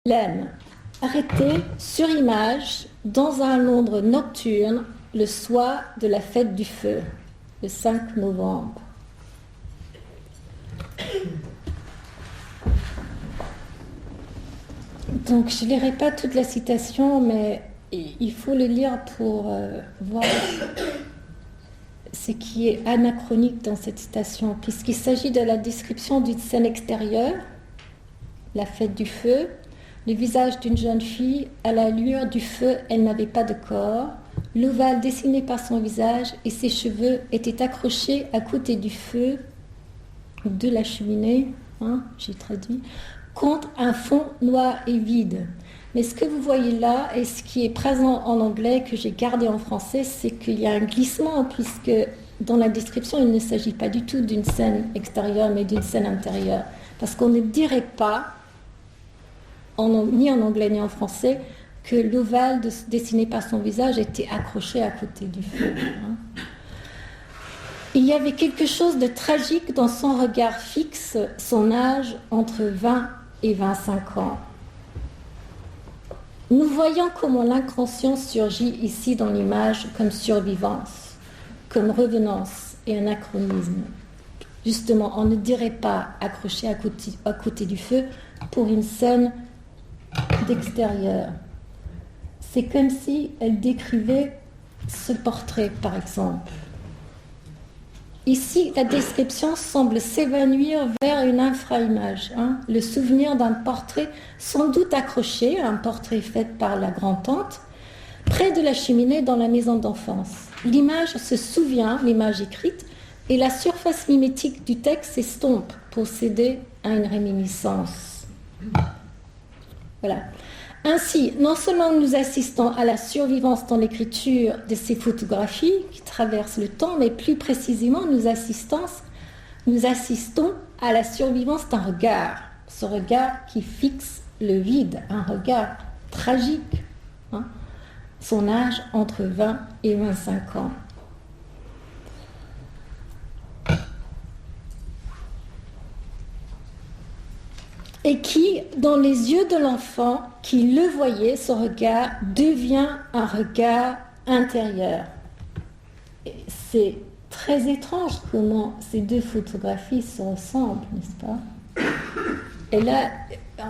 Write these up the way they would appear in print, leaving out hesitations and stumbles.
L'aime. Arrêté sur image dans un Londres nocturne le soir de la fête du feu, le 5 novembre. Donc je ne lirai pas toute la citation, mais il faut le lire pour voir ce qui est anachronique dans cette citation, puisqu'il s'agit de la description d'une scène extérieure, la fête du feu. Le visage d'une jeune fille, à la lueur du feu, elle n'avait pas de corps. L'ovale dessiné par son visage et ses cheveux étaient accrochés à côté du feu, de la cheminée, j'ai traduit, contre un fond noir et vide. Mais ce que vous voyez là, et ce qui est présent en anglais, que j'ai gardé en français, c'est qu'il y a un glissement, puisque dans la description, il ne s'agit pas du tout d'une scène extérieure, mais d'une scène intérieure. Parce qu'on ne dirait pas, ni en anglais ni en français, que l'ovale dessiné par son visage était accroché à côté du feu. Il y avait quelque chose de tragique dans son regard fixe, son âge entre 20 et 25 ans. Nous voyons comment l'inconscient surgit ici dans l'image comme survivance, comme revenance et anachronisme. Justement, on ne dirait pas accroché à côté du feu pour une scène d'extérieur. C'est comme si elle décrivait ce portrait, par exemple. Ici, la description semble s'évanouir vers une infra-image, le souvenir d'un portrait sans doute accroché, un portrait fait par la grand-tante, près de la cheminée dans la maison d'enfance. L'image se souvient, l'image écrite, et la surface mimétique du texte s'estompe pour céder à une réminiscence. Voilà. Ainsi, non seulement nous assistons à la survivance dans l'écriture de ces photographies qui traversent le temps, mais plus précisément, nous assistons à la survivance d'un regard. Ce regard qui fixe le vide, un regard tragique. Son âge entre 20 et 25 ans. Et qui, dans les yeux de l'enfant qui le voyait, ce regard devient un regard intérieur. Et c'est très étrange comment ces deux photographies se ressemblent, n'est-ce pas? Et là,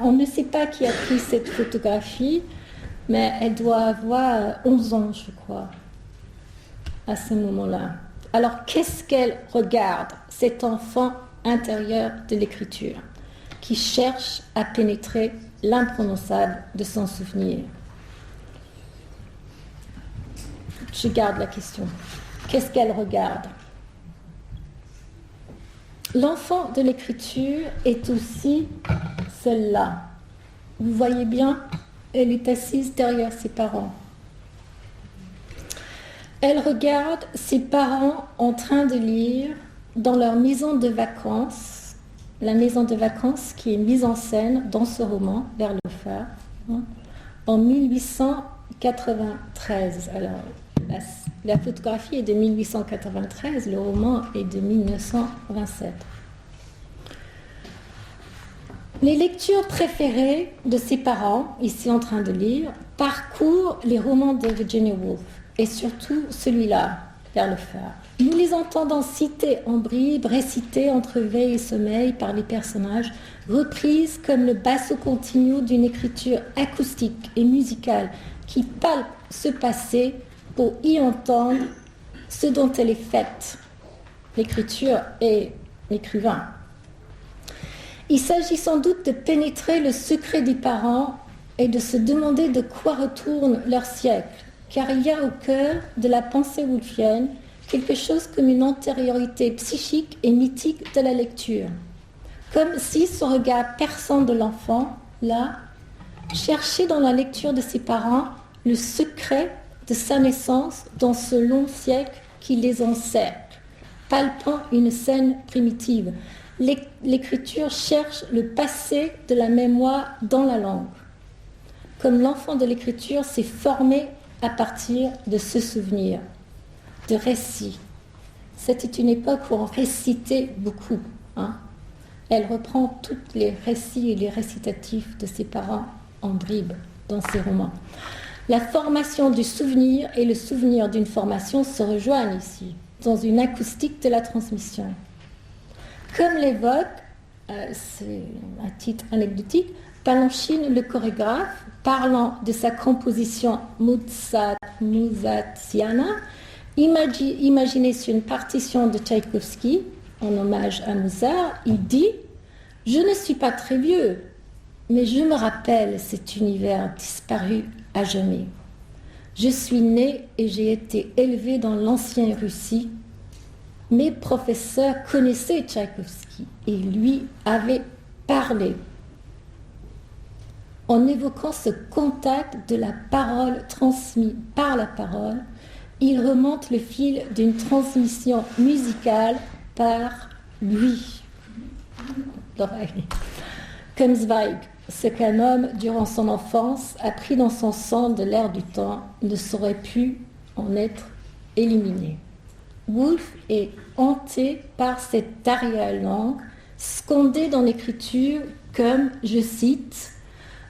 on ne sait pas qui a pris cette photographie, mais elle doit avoir 11 ans, je crois, à ce moment-là. Alors, qu'est-ce qu'elle regarde, cet enfant intérieur de l'écriture, qui cherche à pénétrer l'imprononçable de son souvenir? Je garde la question. Qu'est-ce qu'elle regarde? L'enfant de l'écriture est aussi celle-là. Vous voyez bien, elle est assise derrière ses parents. Elle regarde ses parents en train de lire dans leur maison de vacances, la maison de vacances qui est mise en scène dans ce roman, Vers le phare, en 1893. Alors, la photographie est de 1893, le roman est de 1927. Les lectures préférées de ses parents, ici en train de lire, parcourent les romans de Virginia Woolf, et surtout celui-là, Vers le phare. Nous les entendons cités en bribes, récitées entre veille et sommeil par les personnages, reprises comme le basso continuo d'une écriture acoustique et musicale qui palpe ce passé pour y entendre ce dont elle est faite, l'écriture et l'écrivain. Il s'agit sans doute de pénétrer le secret des parents et de se demander de quoi retourne leur siècle, car il y a au cœur de la pensée woolfienne quelque chose comme une antériorité psychique et mythique de la lecture, comme si ce regard perçant de l'enfant, là, cherchait dans la lecture de ses parents le secret de sa naissance dans ce long siècle qui les encercle, palpant une scène primitive. L'écriture cherche le passé de la mémoire dans la langue, comme l'enfant de l'écriture s'est formé à partir de ce souvenir, de récits. C'était une époque où on récitait beaucoup. Elle reprend tous les récits et les récitatifs de ses parents en bribes dans ses romans. La formation du souvenir et le souvenir d'une formation se rejoignent ici, dans une acoustique de la transmission. Comme l'évoque, c'est un titre anecdotique, Balanchine, le chorégraphe, parlant de sa composition Muzatiana, imaginée sur une partition de Tchaïkovski, en hommage à Mozart, il dit « Je ne suis pas très vieux, mais je me rappelle cet univers disparu à jamais. Je suis né et j'ai été élevé dans l'ancienne Russie. Mes professeurs connaissaient Tchaïkovski et lui avaient parlé. En évoquant ce contact de la parole transmise par la parole, il remonte le fil d'une transmission musicale par lui. Comme Zweig, ce qu'un homme, durant son enfance, a pris dans son sang de l'air du temps, ne saurait plus en être éliminé. Woolf est hanté par cette arrière-langue, scandée dans l'écriture comme, je cite,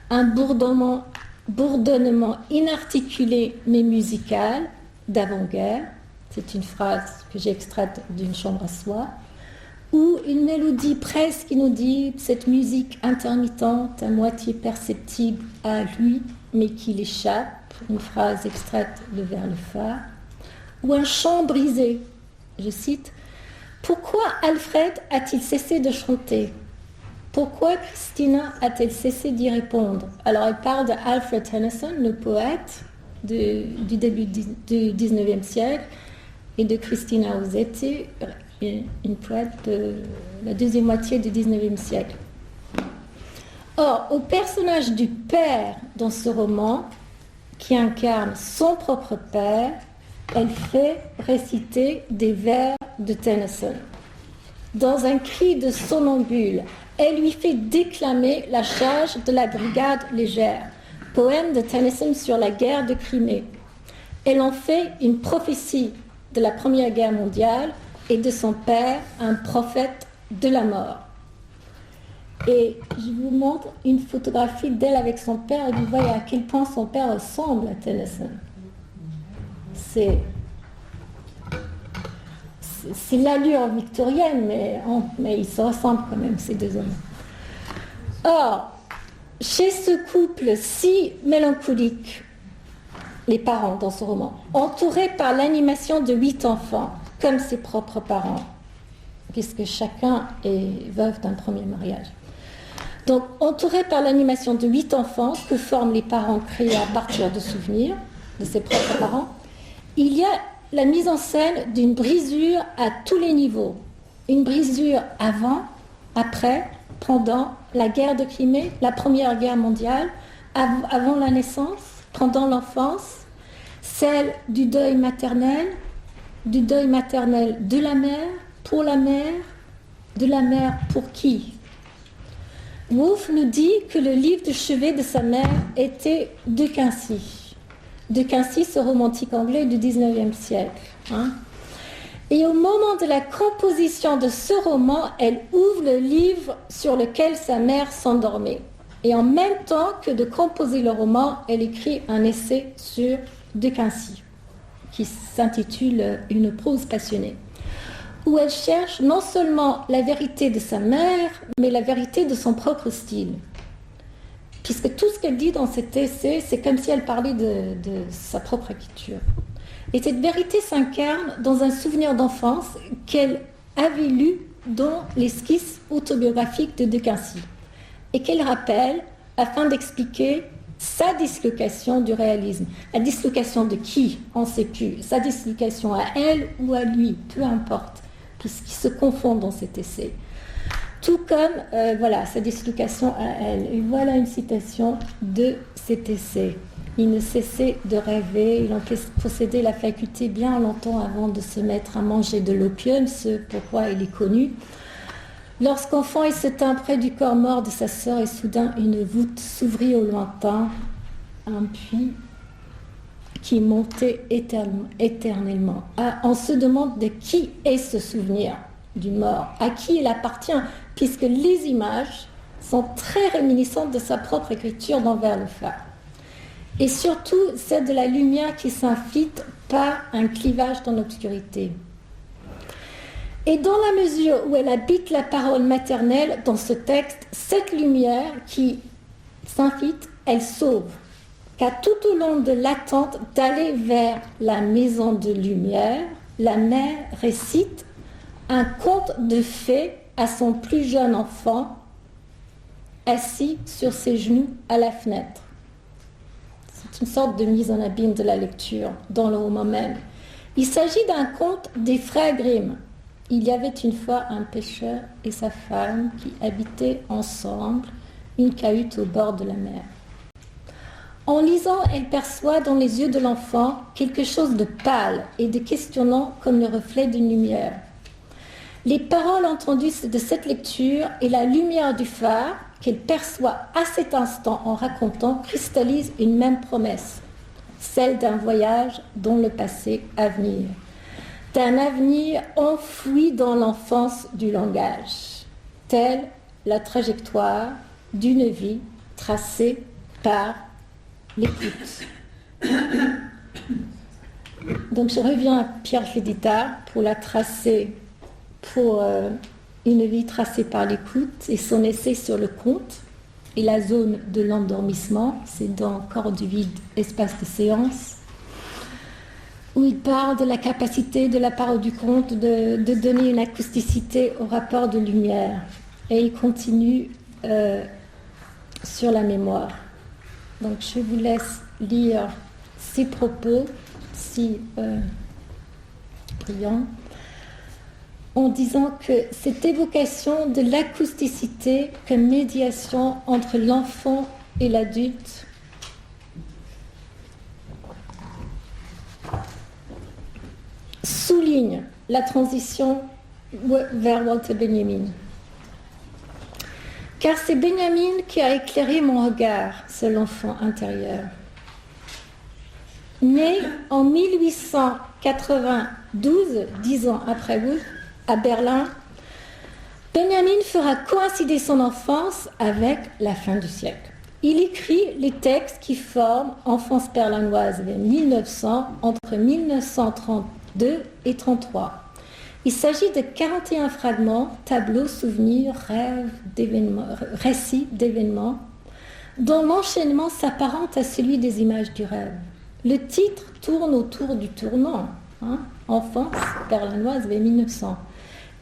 un bourdonnement inarticulé mais musical d'avant-guerre, c'est une phrase que j'ai extraite d'une chambre à soie, ou une mélodie presque inaudible, cette musique intermittente, à moitié perceptible à lui, mais qui l'échappe, une phrase extraite de Vers le phare, ou un chant brisé, je cite, « Pourquoi Alfred a-t-il cessé de chanter ? Pourquoi Christina a-t-elle cessé d'y répondre ?» Alors elle parle de Alfred Tennyson, le poète du début du XIXe siècle, et de Christina Rossetti, une poète de la deuxième moitié du XIXe siècle. Or, au personnage du père dans ce roman, qui incarne son propre père, elle fait réciter des vers de Tennyson. Dans un cri de somnambule, elle lui fait déclamer la charge de la brigade légère, poème de Tennyson sur la guerre de Crimée. Elle en fait une prophétie de la Première Guerre mondiale et de son père, un prophète de la mort. Et je vous montre une photographie d'elle avec son père et vous voyez à quel point son père ressemble à Tennyson. C'est l'allure victorienne, mais ils se ressemblent quand même, ces deux hommes. Or, chez ce couple si mélancolique, les parents dans ce roman, entourés par l'animation de 8 enfants, comme ses propres parents, puisque chacun est veuve d'un premier mariage. Donc, entourés par l'animation de 8 enfants que forment les parents créés à partir de souvenirs de ses propres parents, il y a la mise en scène d'une brisure à tous les niveaux. Une brisure avant, après, pendant la guerre de Crimée, la Première Guerre mondiale, avant la naissance, pendant l'enfance, celle du deuil maternel de la mère, pour la mère, de la mère pour qui ? Woolf nous dit que le livre de chevet de sa mère était De Quincy. De Quincy, ce romantique anglais du XIXe siècle. Et au moment de la composition de ce roman, elle ouvre le livre sur lequel sa mère s'endormait. Et en même temps que de composer le roman, elle écrit un essai sur De Quincy, qui s'intitule Une prose passionnée, où elle cherche non seulement la vérité de sa mère, mais la vérité de son propre style. Puisque tout ce qu'elle dit dans cet essai, c'est comme si elle parlait de sa propre écriture. Et cette vérité s'incarne dans un souvenir d'enfance qu'elle avait lu dans l'esquisse autobiographique de Quincy, et qu'elle rappelle afin d'expliquer sa dislocation du réalisme. La dislocation de qui ? On ne sait plus. Sa dislocation à elle ou à lui, peu importe, puisqu'ils se confondent dans cet essai. Tout comme, sa dislocation à elle. Et voilà une citation de cet essai. Il ne cessait de rêver, il en possédait la faculté bien longtemps avant de se mettre à manger de l'opium, ce pourquoi il est connu. Lorsqu'enfant, il se tint près du corps mort de sa sœur et soudain une voûte s'ouvrit au lointain, un puits qui montait éternellement. On se demande de qui est ce souvenir du mort, à qui il appartient, puisque les images sont très réminiscentes de sa propre écriture dans Vers le phare. Et surtout, celle de la lumière qui s'infiltre par un clivage dans l'obscurité. Et dans la mesure où elle habite la parole maternelle dans ce texte, cette lumière qui s'infiltre, elle sauve. Car tout au long de l'attente d'aller vers la maison de lumière, la mère récite un conte de fées à son plus jeune enfant, assis sur ses genoux à la fenêtre. C'est une sorte de mise en abîme de la lecture dans le roman même. Il s'agit d'un conte des frères Grimm. Il y avait une fois un pêcheur et sa femme qui habitaient ensemble une cahute au bord de la mer. En lisant, elle perçoit dans les yeux de l'enfant quelque chose de pâle et de questionnant comme le reflet d'une lumière. Les paroles entendues de cette lecture et la lumière du phare qu'elle perçoit à cet instant en racontant cristallisent une même promesse, celle d'un voyage dans le passé à venir, d'un avenir enfoui dans l'enfance du langage, telle la trajectoire d'une vie tracée par l'écoute. Donc je reviens à Pierre Fédita pour la tracer, pour une vie tracée par l'écoute et son essai sur le conte et la zone de l'endormissement, c'est dans Corps du vide, espace de séance, où il parle de la capacité de la parole du conte de donner une acousticité au rapport de lumière. Et il continue sur la mémoire. Donc je vous laisse lire ses propos, si brillants, en disant que cette évocation de l'acousticité comme médiation entre l'enfant et l'adulte souligne la transition vers Walter Benjamin. Car c'est Benjamin qui a éclairé mon regard sur l'enfant intérieur. Né en 1892, 10 ans après Woolf, à Berlin, Benjamin fera coïncider son enfance avec la fin du siècle. Il écrit les textes qui forment Enfance berlinoise vers 1900, entre 1932 et 1933. Il s'agit de 41 fragments, tableaux, souvenirs, rêves, récits d'événements, dont l'enchaînement s'apparente à celui des images du rêve. Le titre tourne autour du tournant, Enfance berlinoise vers 1900,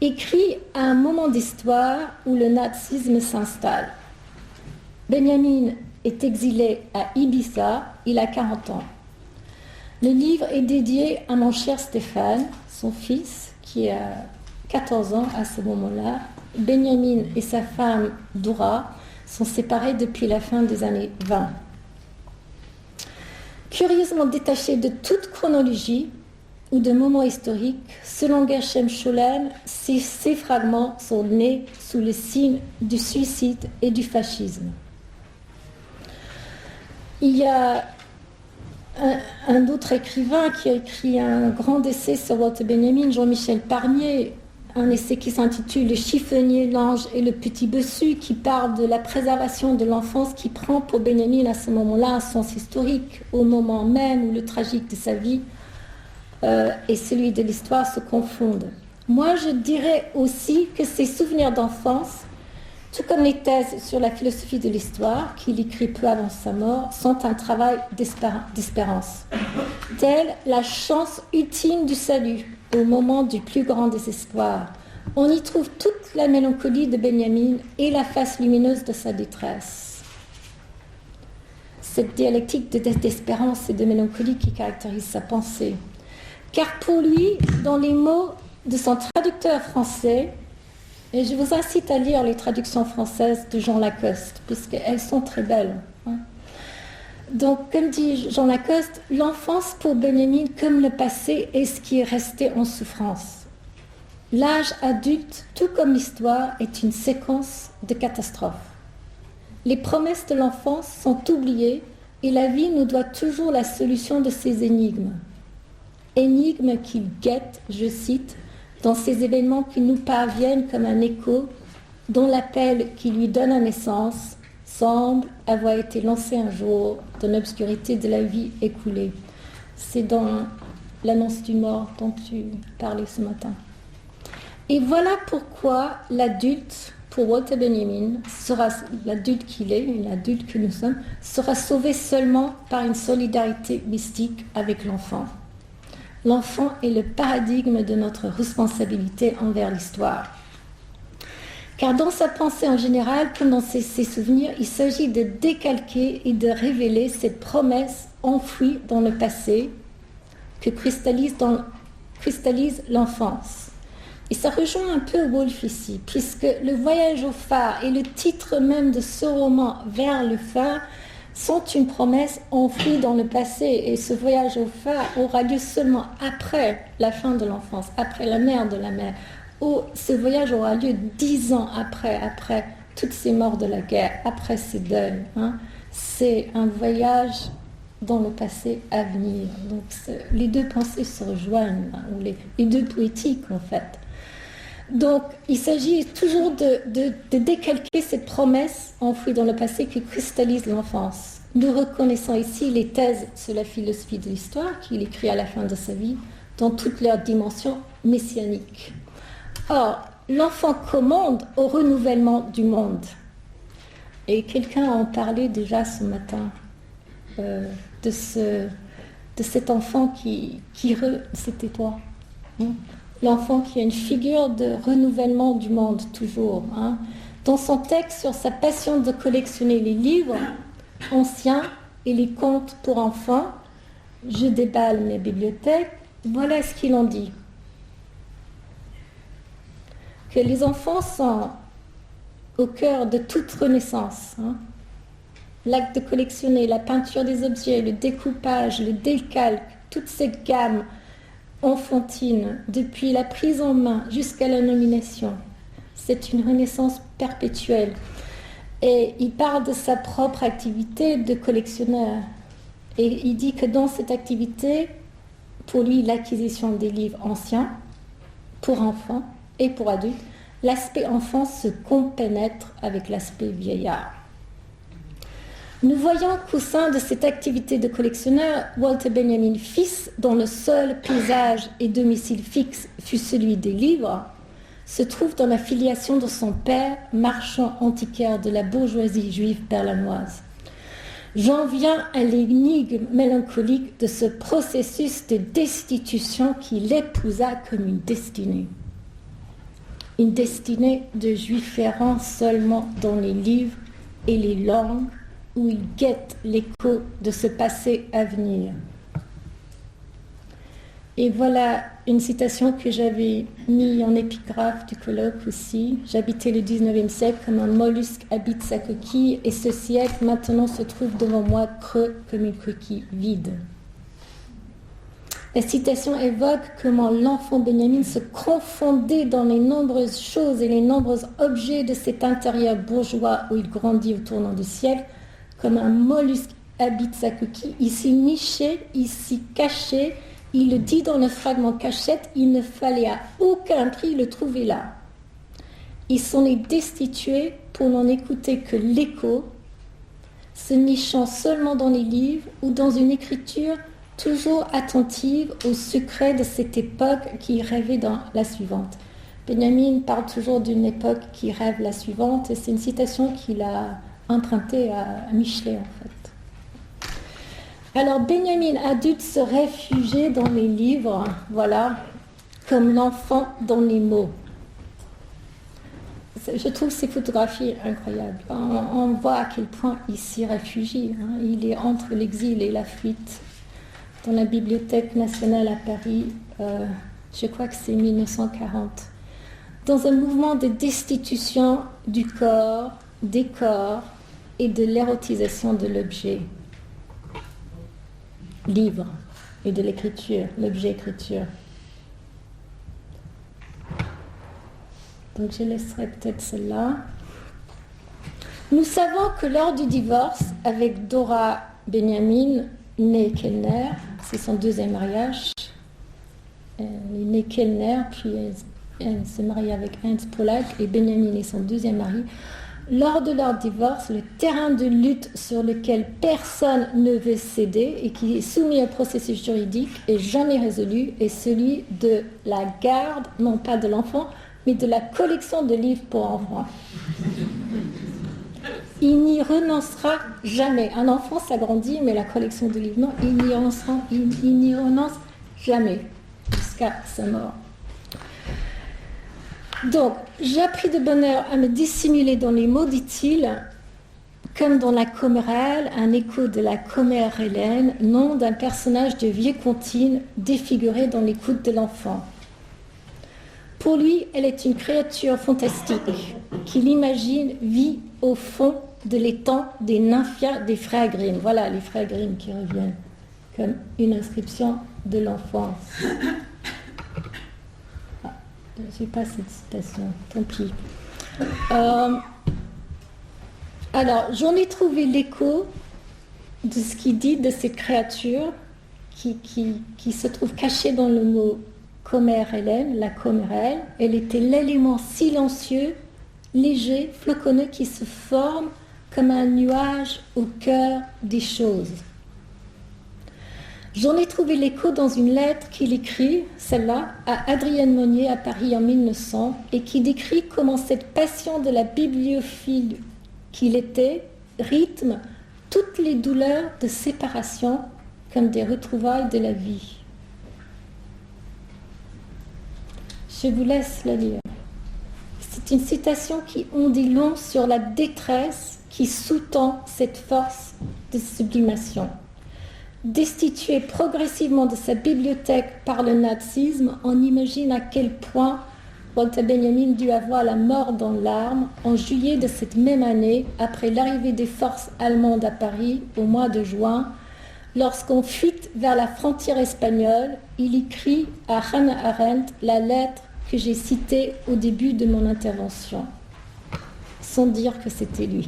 écrit à un moment d'histoire où le nazisme s'installe. Benjamin est exilé à Ibiza, il a 40 ans. Le livre est dédié à mon cher Stéphane, son fils, qui a 14 ans à ce moment-là. Benjamin et sa femme Dora sont séparés depuis la fin des années 20. Curieusement détaché de toute chronologie ou de moments historiques, selon Gershom Scholem, ces fragments sont nés sous le signe du suicide et du fascisme. Il y a un autre écrivain qui a écrit un grand essai sur Walter Benjamin, Jean-Michel Parnier, un essai qui s'intitule « Le chiffonnier, l'ange et le petit bossu » qui parle de la préservation de l'enfance qui prend pour Benjamin à ce moment-là un sens historique, au moment même où le tragique de sa vie et celui de l'histoire se confondent. Moi, je dirais aussi que ces souvenirs d'enfance, tout comme les thèses sur la philosophie de l'histoire, qu'il écrit peu avant sa mort, sont un travail d'espérance. Telle la chance ultime du salut, au moment du plus grand désespoir. On y trouve toute la mélancolie de Benjamin et la face lumineuse de sa détresse. Cette dialectique d'espérance et de mélancolie qui caractérise sa pensée. Car pour lui, dans les mots de son traducteur français, et je vous incite à lire les traductions françaises de Jean Lacoste, puisqu'elles sont très belles. Donc, comme dit Jean Lacoste, l'enfance pour Benjamin, comme le passé, est ce qui est resté en souffrance. L'âge adulte, tout comme l'histoire, est une séquence de catastrophes. Les promesses de l'enfance sont oubliées et la vie nous doit toujours la solution de ces énigmes. Énigmes qu'il guette, je cite, dans ces événements qui nous parviennent comme un écho dont l'appel qui lui donne naissance semble avoir été lancé un jour dans l'obscurité de la vie écoulée. C'est dans l'annonce du mort dont tu parlais ce matin. Et voilà pourquoi l'adulte, pour Walter Benjamin, sera l'adulte qu'il est, l'adulte que nous sommes, sera sauvé seulement par une solidarité mystique avec l'enfant. L'enfant est le paradigme de notre responsabilité envers l'histoire. Car dans sa pensée en général, comme dans ses souvenirs, il s'agit de décalquer et de révéler cette promesse enfouie dans le passé que cristallise l'enfance. Et ça rejoint un peu Woolf ici, puisque le voyage au phare et le titre même de ce roman, Vers le phare, sont une promesse enfouie dans le passé. Et ce voyage au phare aura lieu seulement après la fin de l'enfance, après la mort de la mère. Ce voyage aura lieu 10 ans après toutes ces morts de la guerre, après ces deuils. C'est un voyage dans le passé à venir. Donc les deux pensées se rejoignent, ou les deux poétiques en fait. Donc il s'agit toujours de décalquer cette promesse enfouie dans le passé qui cristallise l'enfance. Nous reconnaissons ici les thèses sur la philosophie de l'histoire qu'il écrit à la fin de sa vie dans toutes leurs dimensions messianiques. Or, l'enfant commande au renouvellement du monde. Et quelqu'un en parlait déjà ce matin de cet enfant c'était toi, l'enfant qui a une figure de renouvellement du monde toujours. Dans son texte sur sa passion de collectionner les livres anciens et les contes pour enfants, je déballe mes bibliothèques, voilà ce qu'il en dit. Que les enfants sont au cœur de toute renaissance. L'acte de collectionner, la peinture des objets, le découpage, le décalque, toute cette gamme enfantine, depuis la prise en main jusqu'à la nomination. C'est une renaissance perpétuelle. Et il parle de sa propre activité de collectionneur. Et il dit que dans cette activité, pour lui, l'acquisition des livres anciens, pour enfants et pour adultes, l'aspect enfant se compénètre avec l'aspect vieillard. Nous voyons qu'au sein de cette activité de collectionneur, Walter Benjamin fils, dont le seul paysage et domicile fixe fut celui des livres, se trouve dans la filiation de son père, marchand antiquaire de la bourgeoisie juive berlinoise. J'en viens à l'énigme mélancolique de ce processus de destitution qui l'épousa comme une destinée. Une destinée de juif errant seulement dans les livres et les langues où il guette l'écho de ce passé à venir. Et voilà une citation que j'avais mise en épigraphe du colloque aussi. J'habitais le 19e siècle comme un mollusque habite sa coquille et ce siècle maintenant se trouve devant moi creux comme une coquille vide. La citation évoque comment l'enfant Benjamin se confondait dans les nombreuses choses et les nombreux objets de cet intérieur bourgeois où il grandit au tournant du siècle, comme un mollusque habite sa coquille. Il s'y nichait, il s'y cachait. Il le dit dans le fragment cachette, il ne fallait à aucun prix le trouver là. Il s'en est destitué pour n'en écouter que l'écho, se nichant seulement dans les livres ou dans une écriture toujours attentive au secret de cette époque qui rêvait dans la suivante. Benjamin parle toujours d'une époque qui rêve la suivante et c'est une citation qu'il a empruntée à Michelet en fait. Alors Benjamin adulte se réfugiait dans les livres, voilà, comme l'enfant dans les mots. Je trouve ces photographies incroyables. On voit à quel point il s'y réfugie. Il est entre l'exil et la fuite. Dans la Bibliothèque nationale à Paris, je crois que c'est 1940. Dans un mouvement de destitution du corps, des corps et de l'érotisation de l'objet. Livre et de l'écriture, l'objet écriture. Donc je laisserai peut-être celle-là. Nous savons que lors du divorce avec Dora Benjamin, née Kellner, c'est son deuxième mariage. Elle est née Kellner, puis Elle s'est mariée avec Ernst Pollack et Benjamin est son deuxième mari. Lors de leur divorce, le terrain de lutte sur lequel personne ne veut céder et qui est soumis au processus juridique et jamais résolu est celui de la garde, non pas de l'enfant, mais de la collection de livres pour enfants. Il n'y renoncera jamais. Un enfant s'agrandit, mais la collection de livres, non, il n'y renonce jamais jusqu'à sa mort. Donc, j'ai appris de bonne heure à me dissimuler dans les mots, dit-il, comme dans la commérelle, un écho de la commère Hélène, nom d'un personnage de vieille comptine défiguré dans l'écoute de l'enfant. Pour lui, elle est une créature fantastique qu'il imagine vit au fond de l'étang des Nymphias des frères Grimm. Voilà les frères Grimm qui reviennent comme une inscription de l'enfance. Je n'ai pas cette citation, tant pis. Alors, j'en ai trouvé l'écho de ce qu'il dit de cette créature qui se trouve cachée dans le mot commère Hélène, la commérelle. Elle était l'élément silencieux, léger, floconneux qui se forme comme un nuage au cœur des choses. J'en ai trouvé l'écho dans une lettre qu'il écrit, celle-là, à Adrienne Monnier à Paris en 1900, et qui décrit comment cette passion de la bibliophile qu'il était rythme toutes les douleurs de séparation comme des retrouvailles de la vie. Je vous laisse la lire. C'est une citation qui en dit long sur la détresse qui sous-tend cette force de sublimation. Destitué progressivement de sa bibliothèque par le nazisme, on imagine à quel point Walter Benjamin dut avoir la mort dans l'arme en juillet de cette même année, après l'arrivée des forces allemandes à Paris au mois de juin. Lorsqu'on fuite vers la frontière espagnole, il écrit à Hannah Arendt la lettre que j'ai citée au début de mon intervention, sans dire que c'était lui.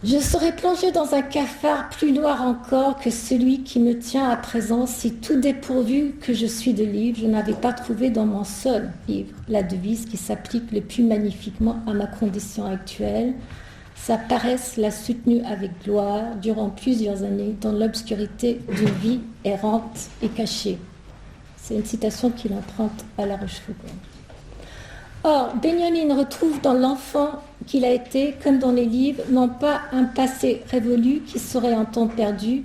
Je serais plongé dans un cafard plus noir encore que celui qui me tient à présent, si tout dépourvu que je suis de livres, je n'avais pas trouvé dans mon seul livre la devise qui s'applique le plus magnifiquement à ma condition actuelle. Sa paresse l'a soutenue avec gloire durant plusieurs années dans l'obscurité d'une vie errante et cachée. C'est une citation qu'il emprunte à La Rochefoucauld. Or, Benjamin retrouve dans l'enfant qu'il a été, comme dans les livres, non pas un passé révolu qui serait un temps perdu,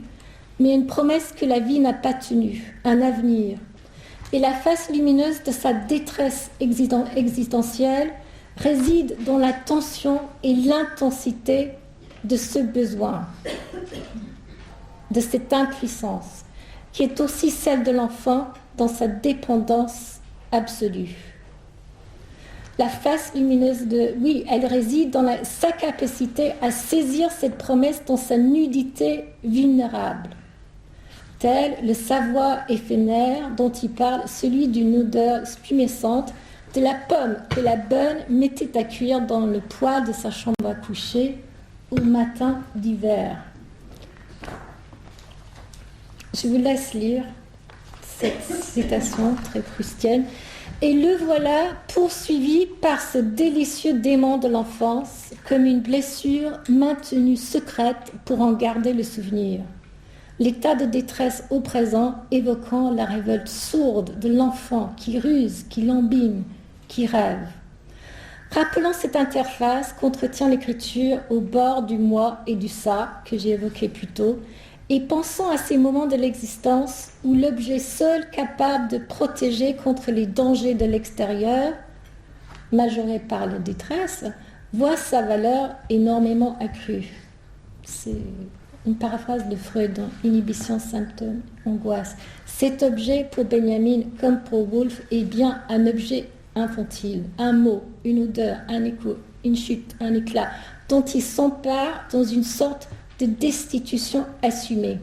mais une promesse que la vie n'a pas tenue, un avenir. Et la face lumineuse de sa détresse existentielle réside dans la tension et l'intensité de ce besoin, de cette impuissance, qui est aussi celle de l'enfant dans sa dépendance absolue. La face lumineuse elle réside dans sa capacité à saisir cette promesse dans sa nudité vulnérable. Tel le savoir éphémère dont il parle, celui d'une odeur spumescente de la pomme que la bonne mettait à cuire dans le poêle de sa chambre à coucher au matin d'hiver. Je vous laisse lire cette citation très proustienne. Et le voilà poursuivi par ce délicieux démon de l'enfance, comme une blessure maintenue secrète pour en garder le souvenir. L'état de détresse au présent évoquant la révolte sourde de l'enfant qui ruse, qui lambine, qui rêve. Rappelant cette interface qu'entretient l'écriture au bord du moi et du ça que j'ai évoqué plus tôt, et pensant à ces moments de l'existence où l'objet seul capable de protéger contre les dangers de l'extérieur, majoré par la détresse, voit sa valeur énormément accrue. C'est une paraphrase de Freud dans Inhibition, symptômes, angoisse. Cet objet, pour Benjamin comme pour Woolf, est bien un objet infantile, un mot, une odeur, un écho, une chute, un éclat, dont il s'empare dans une sorte de destitution assumée.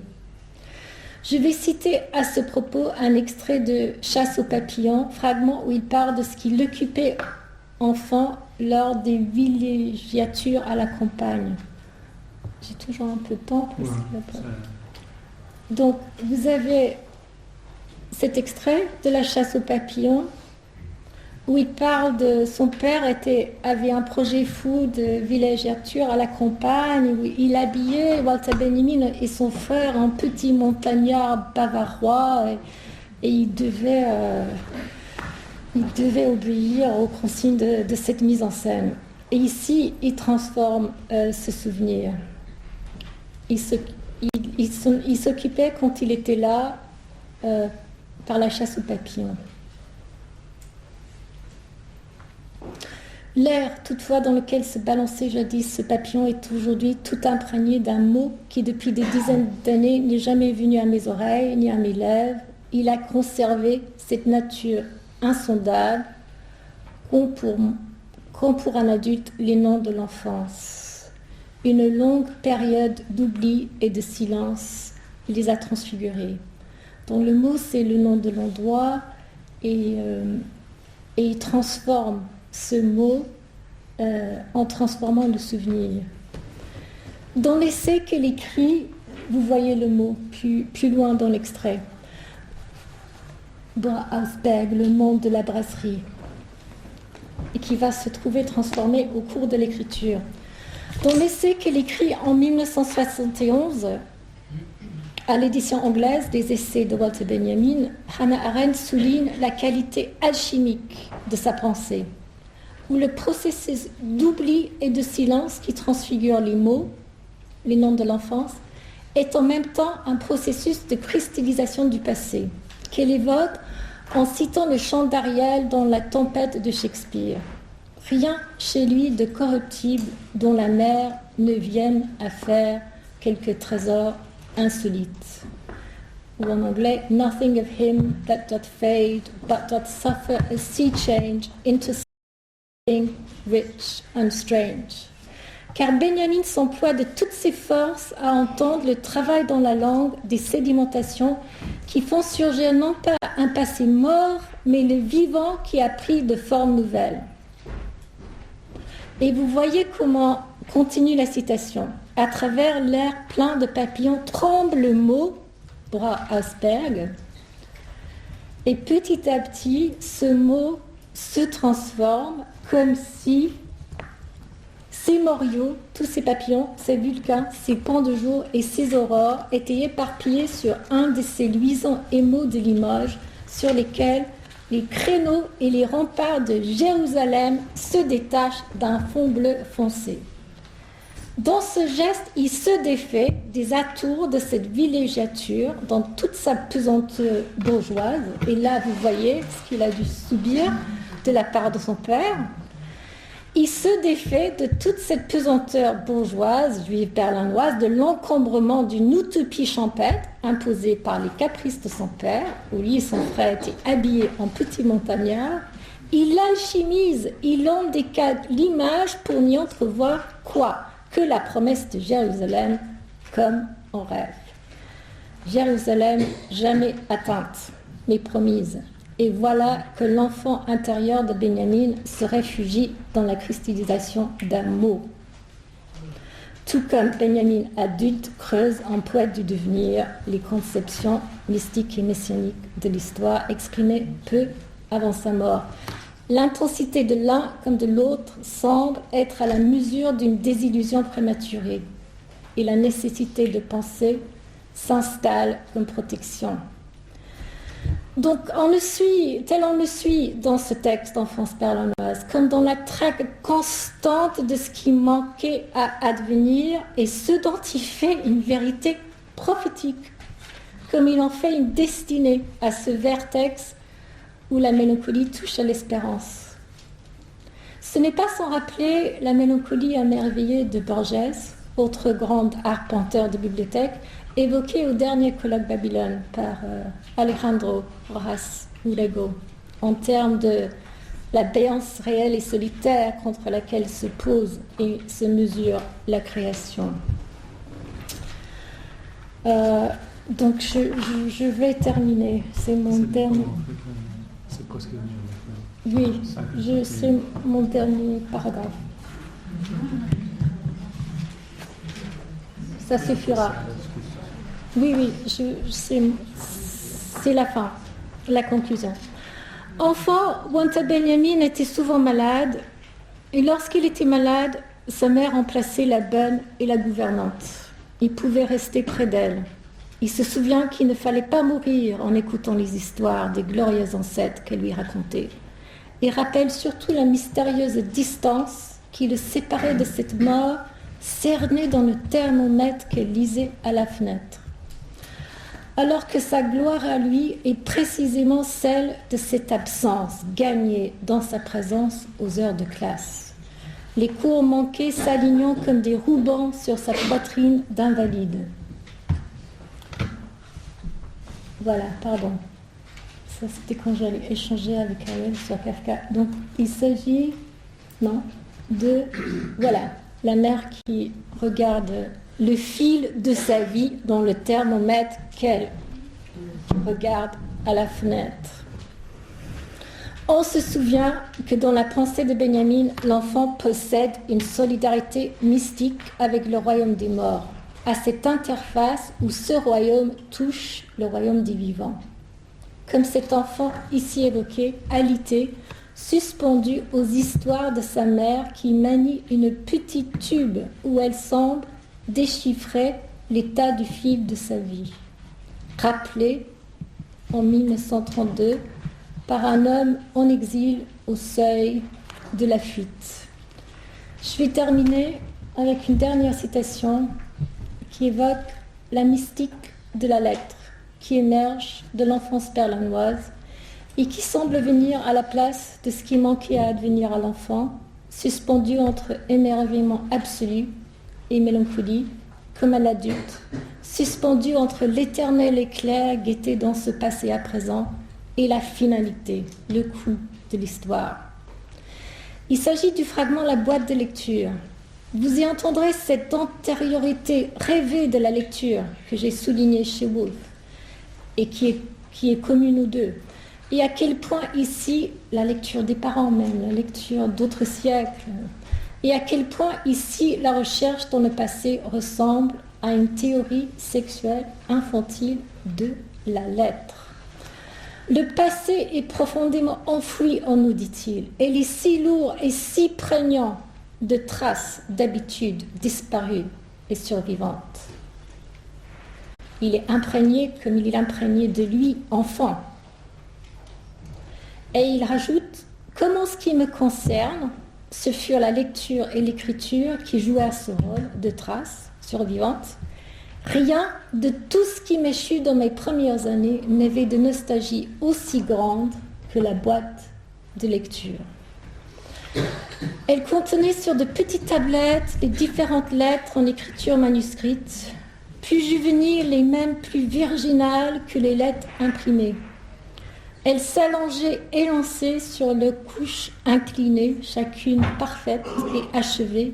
Je vais citer à ce propos un extrait de Chasse aux papillons, fragment où il parle de ce qui l'occupait enfant lors des villégiatures à la campagne. J'ai toujours un peu de temps. Donc, vous avez cet extrait de la Chasse aux papillons où il parle de son père avait un projet fou de villégiature à la campagne, où il habillait Walter Benjamin et son frère en petits montagnards bavarois et il devait obéir aux consignes de cette mise en scène. Et ici, il transforme ce souvenir. Il s'occupait quand il était là par la chasse aux papillons. L'air, toutefois, dans lequel se balançait jadis ce papillon est aujourd'hui tout imprégné d'un mot qui, depuis des dizaines d'années, n'est jamais venu à mes oreilles ni à mes lèvres. Il a conservé cette nature insondable qu'ont pour un adulte les noms de l'enfance. Une longue période d'oubli et de silence les a transfigurés. Donc le mot, c'est le nom de l'endroit et il transforme ce mot en transformant le souvenir. Dans l'essai qu'elle écrit, vous voyez le mot plus loin dans l'extrait. Brausberg, le nom de la brasserie, et qui va se trouver transformé au cours de l'écriture. Dans l'essai qu'elle écrit en 1971, à l'édition anglaise des essais de Walter Benjamin, Hannah Arendt souligne la qualité alchimique de sa pensée, où le processus d'oubli et de silence qui transfigure les mots, les noms de l'enfance, est en même temps un processus de cristallisation du passé, qu'elle évoque en citant le chant d'Ariel dans La Tempête de Shakespeare. Rien chez lui de corruptible dont la mer ne vienne à faire quelques trésors insolites. Ou en anglais, nothing of him that doth fade, but doth suffer a sea change into something rich and strange. Car Benjamin s'emploie de toutes ses forces à entendre le travail dans la langue des sédimentations qui font surgir non pas un passé mort, mais le vivant qui a pris de formes nouvelles. Et vous voyez comment continue la citation. À travers l'air plein de papillons tremble le mot Brausberg, et petit à petit, ce mot se transforme comme si ces moriaux, tous ces papillons, ces vulcains, ces pans de jour et ces aurores étaient éparpillés sur un de ces luisants émaux de Limoges sur lesquels les créneaux et les remparts de Jérusalem se détachent d'un fond bleu foncé. Dans ce geste, il se défait des atours de cette villégiature dans toute sa pesanteur bourgeoise. Et là, vous voyez ce qu'il a dû subir de la part de son père. Il se défait de toute cette pesanteur bourgeoise, juive berlinoise, de l'encombrement d'une utopie champêtre imposée par les caprices de son père, où lui et son frère étaient habillés en petits montagnards. Il alchimise, il en décale l'image pour n'y entrevoir quoi que la promesse de Jérusalem comme en rêve. Jérusalem jamais atteinte, mais promise. Et voilà que l'enfant intérieur de Benjamin se réfugie dans la cristallisation d'un mot. Tout comme Benjamin adulte creuse en poète du devenir les conceptions mystiques et messianiques de l'histoire exprimées peu avant sa mort. L'intensité de l'un comme de l'autre semble être à la mesure d'une désillusion prématurée et la nécessité de penser s'installe comme protection. Donc on le suit dans ce texte d'Enfance berlinoise, comme dans la traque constante de ce qui manquait à advenir et ce dont il fait une vérité prophétique, comme il en fait une destinée à ce vertex où la mélancolie touche à l'espérance. Ce n'est pas sans rappeler la mélancolie émerveillée de Borges, autre grand arpenteur de bibliothèque, évoquée au dernier colloque Babylone par Alejandro Rojas Urego, en termes de la béance réelle et solitaire contre laquelle se pose et se mesure la création. Donc je vais terminer. C'est mon dernier. C'est presque venu. Oui, c'est mon dernier paragraphe. Ça suffira. Oui, c'est la fin, la conclusion. Enfant, Walter Benjamin était souvent malade, et lorsqu'il était malade, sa mère remplaçait la bonne et la gouvernante. Il pouvait rester près d'elle. Il se souvient qu'il ne fallait pas mourir en écoutant les histoires des glorieux ancêtres qu'elle lui racontait. Il rappelle surtout la mystérieuse distance qui le séparait de cette mort cernée dans le thermomètre qu'elle lisait à la fenêtre. Alors que sa gloire à lui est précisément celle de cette absence gagnée dans sa présence aux heures de classe. Les cours manqués s'alignant comme des rubans sur sa poitrine d'invalide. Voilà, pardon. Ça, c'était quand j'allais échanger avec Ariel sur Kafka. Donc, il s'agit, voilà, la mère qui regarde le fil de sa vie dans le thermomètre qu'elle regarde à la fenêtre. On se souvient que dans la pensée de Benjamin, l'enfant possède une solidarité mystique avec le royaume des morts, à cette interface où ce royaume touche le royaume des vivants. Comme cet enfant ici évoqué, alité, suspendu aux histoires de sa mère qui manie une petite tube où elle semble déchiffrer l'état du fil de sa vie. Rappelé en 1932 par un homme en exil au seuil de la fuite. Je vais terminer avec une dernière citation qui évoque la mystique de la lettre qui émerge de l'enfance berlinoise et qui semble venir à la place de ce qui manquait à advenir à l'enfant, suspendu entre émerveillement absolu et mélancolie, comme à l'adulte, suspendu entre l'éternel éclair guetté dans ce passé à présent et la finalité, le coup de l'histoire. Il s'agit du fragment La boîte de lecture. Vous y entendrez cette antériorité rêvée de la lecture que j'ai soulignée chez Woolf et qui est commune aux deux. Et à quel point ici, la lecture des parents même, la lecture d'autres siècles, et à quel point ici, la recherche dans le passé ressemble à une théorie sexuelle infantile de la lettre. Le passé est profondément enfoui en nous, dit-il. Il est si lourd et si prégnant de traces, d'habitudes disparues et survivantes. Il est imprégné comme il est imprégné de lui, enfant. Et il rajoute, comme en ce qui me concerne, ce furent la lecture et l'écriture qui jouèrent ce rôle de traces survivantes. Rien de tout ce qui m'échut dans mes premières années n'avait de nostalgie aussi grande que la boîte de lecture. Elle contenait sur de petites tablettes les différentes lettres en écriture manuscrite, plus juvéniles et même plus virginales que les lettres imprimées. Elles s'allongeaient élancées sur le couche inclinées, chacune parfaite et achevée,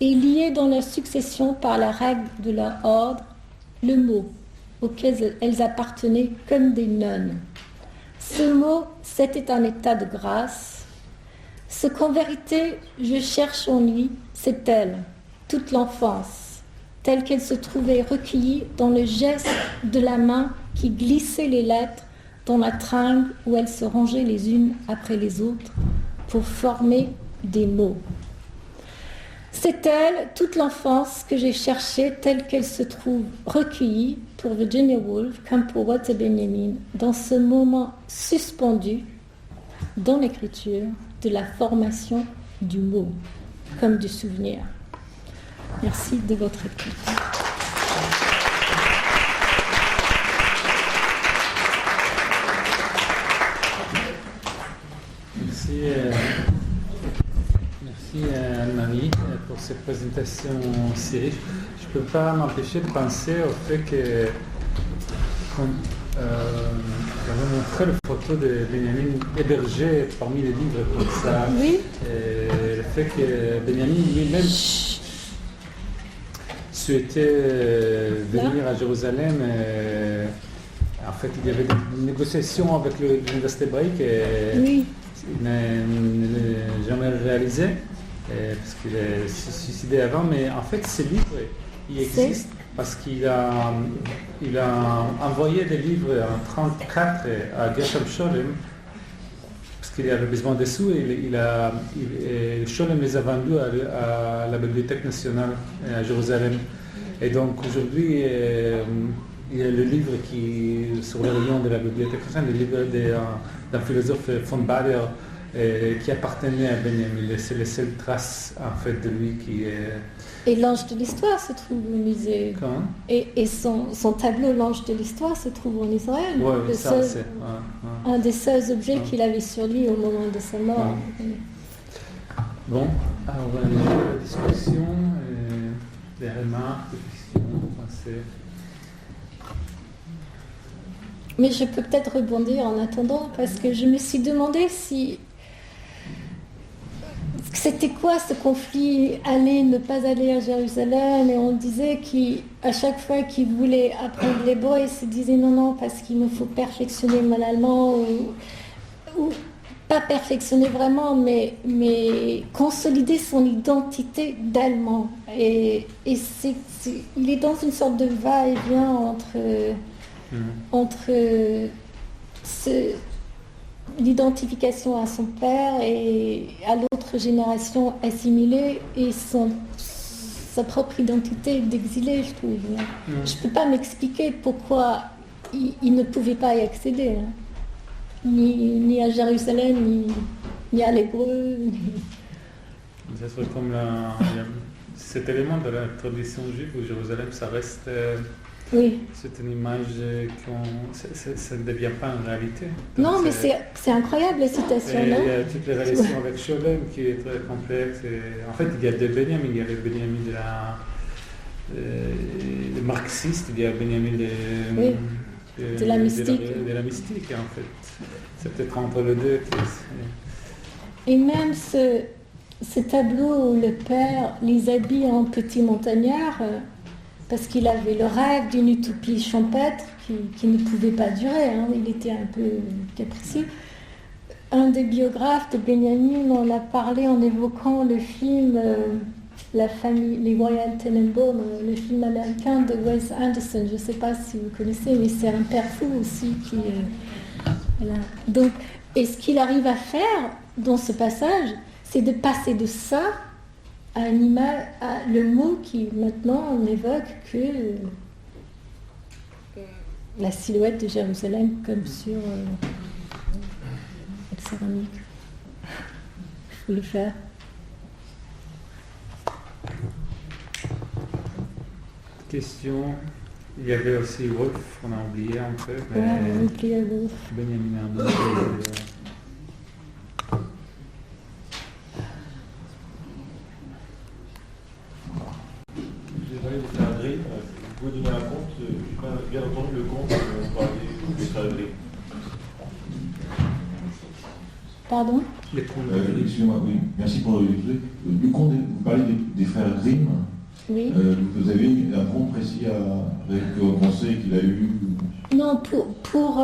et liées dans leur succession par la règle de leur ordre, le mot auquel elles appartenaient comme des nonnes. Ce mot, c'était un état de grâce. Ce qu'en vérité je cherche en lui, c'est elle, toute l'enfance, telle qu'elle se trouvait recueillie dans le geste de la main qui glissait les lettres dans la tringle où elles se rangeaient les unes après les autres pour former des mots. C'est elle, toute l'enfance, que j'ai cherchée telle qu'elle se trouve recueillie pour Virginia Woolf comme pour Walter Benjamin dans ce moment suspendu dans l'écriture de la formation du mot comme du souvenir. Merci de votre écoute. Merci Anne-Marie pour cette présentation si riche. Je ne peux pas m'empêcher de penser au fait que j'avais montré la photo de Benjamin hébergé parmi les livres comme ça. Oui. Et le fait que Benjamin lui-même souhaitait venir à Jérusalem. En fait, il y avait des négociations avec l'université hébraïque et il n'a jamais réalisé parce qu'il est suicidé avant. Mais en fait, ce livre, il existe parce qu'il a envoyé des livres en 1934 à Gershom Scholem qu'il avait besoin de sous et Sholem les a vendus à la Bibliothèque nationale à Jérusalem. Et donc aujourd'hui, il y a le livre sur les rayons de la Bibliothèque nationale, le livre d'un philosophe von Bader qui appartenait à Benjamin. C'est les seules traces en fait de lui qui est... Et l'Ange de l'Histoire se trouve au musée. Comment? Et son tableau, l'Ange de l'Histoire, se trouve en Israël. Oui, ça, c'est... Un des seuls objets qu'il avait sur lui au moment de sa mort. Bon, alors on va aller à la discussion, des remarques, des questions, pensées. Mais je peux peut-être rebondir en attendant, parce que je me suis demandé si... C'était quoi ce conflit, aller, ne pas aller à Jérusalem? Et on disait qu'à chaque fois qu'il voulait apprendre l'hébreu, il se disait non, parce qu'il me faut perfectionner mon allemand, ou pas perfectionner vraiment, mais consolider son identité d'allemand. Et il est dans une sorte de va-et-vient entre l'identification à son père et à l'autre génération assimilée et sa propre identité d'exilé, je trouve. Je ne peux pas m'expliquer pourquoi il ne pouvait pas y accéder, hein. Ni à Jérusalem, ni à l'hébreu. Ça serait comme cet élément de la tradition juive où Jérusalem, ça reste... Oui. C'est une image ça ne devient pas une réalité. Donc non, mais c'est incroyable la citation, non? Il y a toutes les relations avec Sholem qui est très complexe. En fait, il y a deux Benjamin. Il y a le Benjamin le marxiste, il y a Benjamin de la mystique. De la mystique, en fait. C'est peut-être entre les deux. Et même ce tableau où le père les habille en petits montagnards, parce qu'il avait le rêve d'une utopie champêtre qui ne pouvait pas durer, hein. Il était un peu capricieux. Un des biographes de Benjamin en a parlé en évoquant le film La famille, les Royal Tenenbaum, le film américain de Wes Anderson. Je ne sais pas si vous connaissez, mais c'est un père fou aussi qui... voilà. Donc, et ce qu'il arrive à faire dans ce passage, c'est de passer de ça à le mot qui maintenant n'évoque que la silhouette de Jérusalem comme sur la céramique. Il faut le faire. Question. Il y avait aussi Wolf, on a oublié un peu. Ouais, on a oublié Wolf. Benjamin Arnaud. Vous pouvez donner un compte, je n'ai pas bien entendu le compte dont on parlait des frères Grimm. Pardon? Excusez-moi, oui, merci pour le compte. Vous parlez des frères Grimm. Oui. Vous avez un compte précis avec un conseil qu'il a eu? Non, pour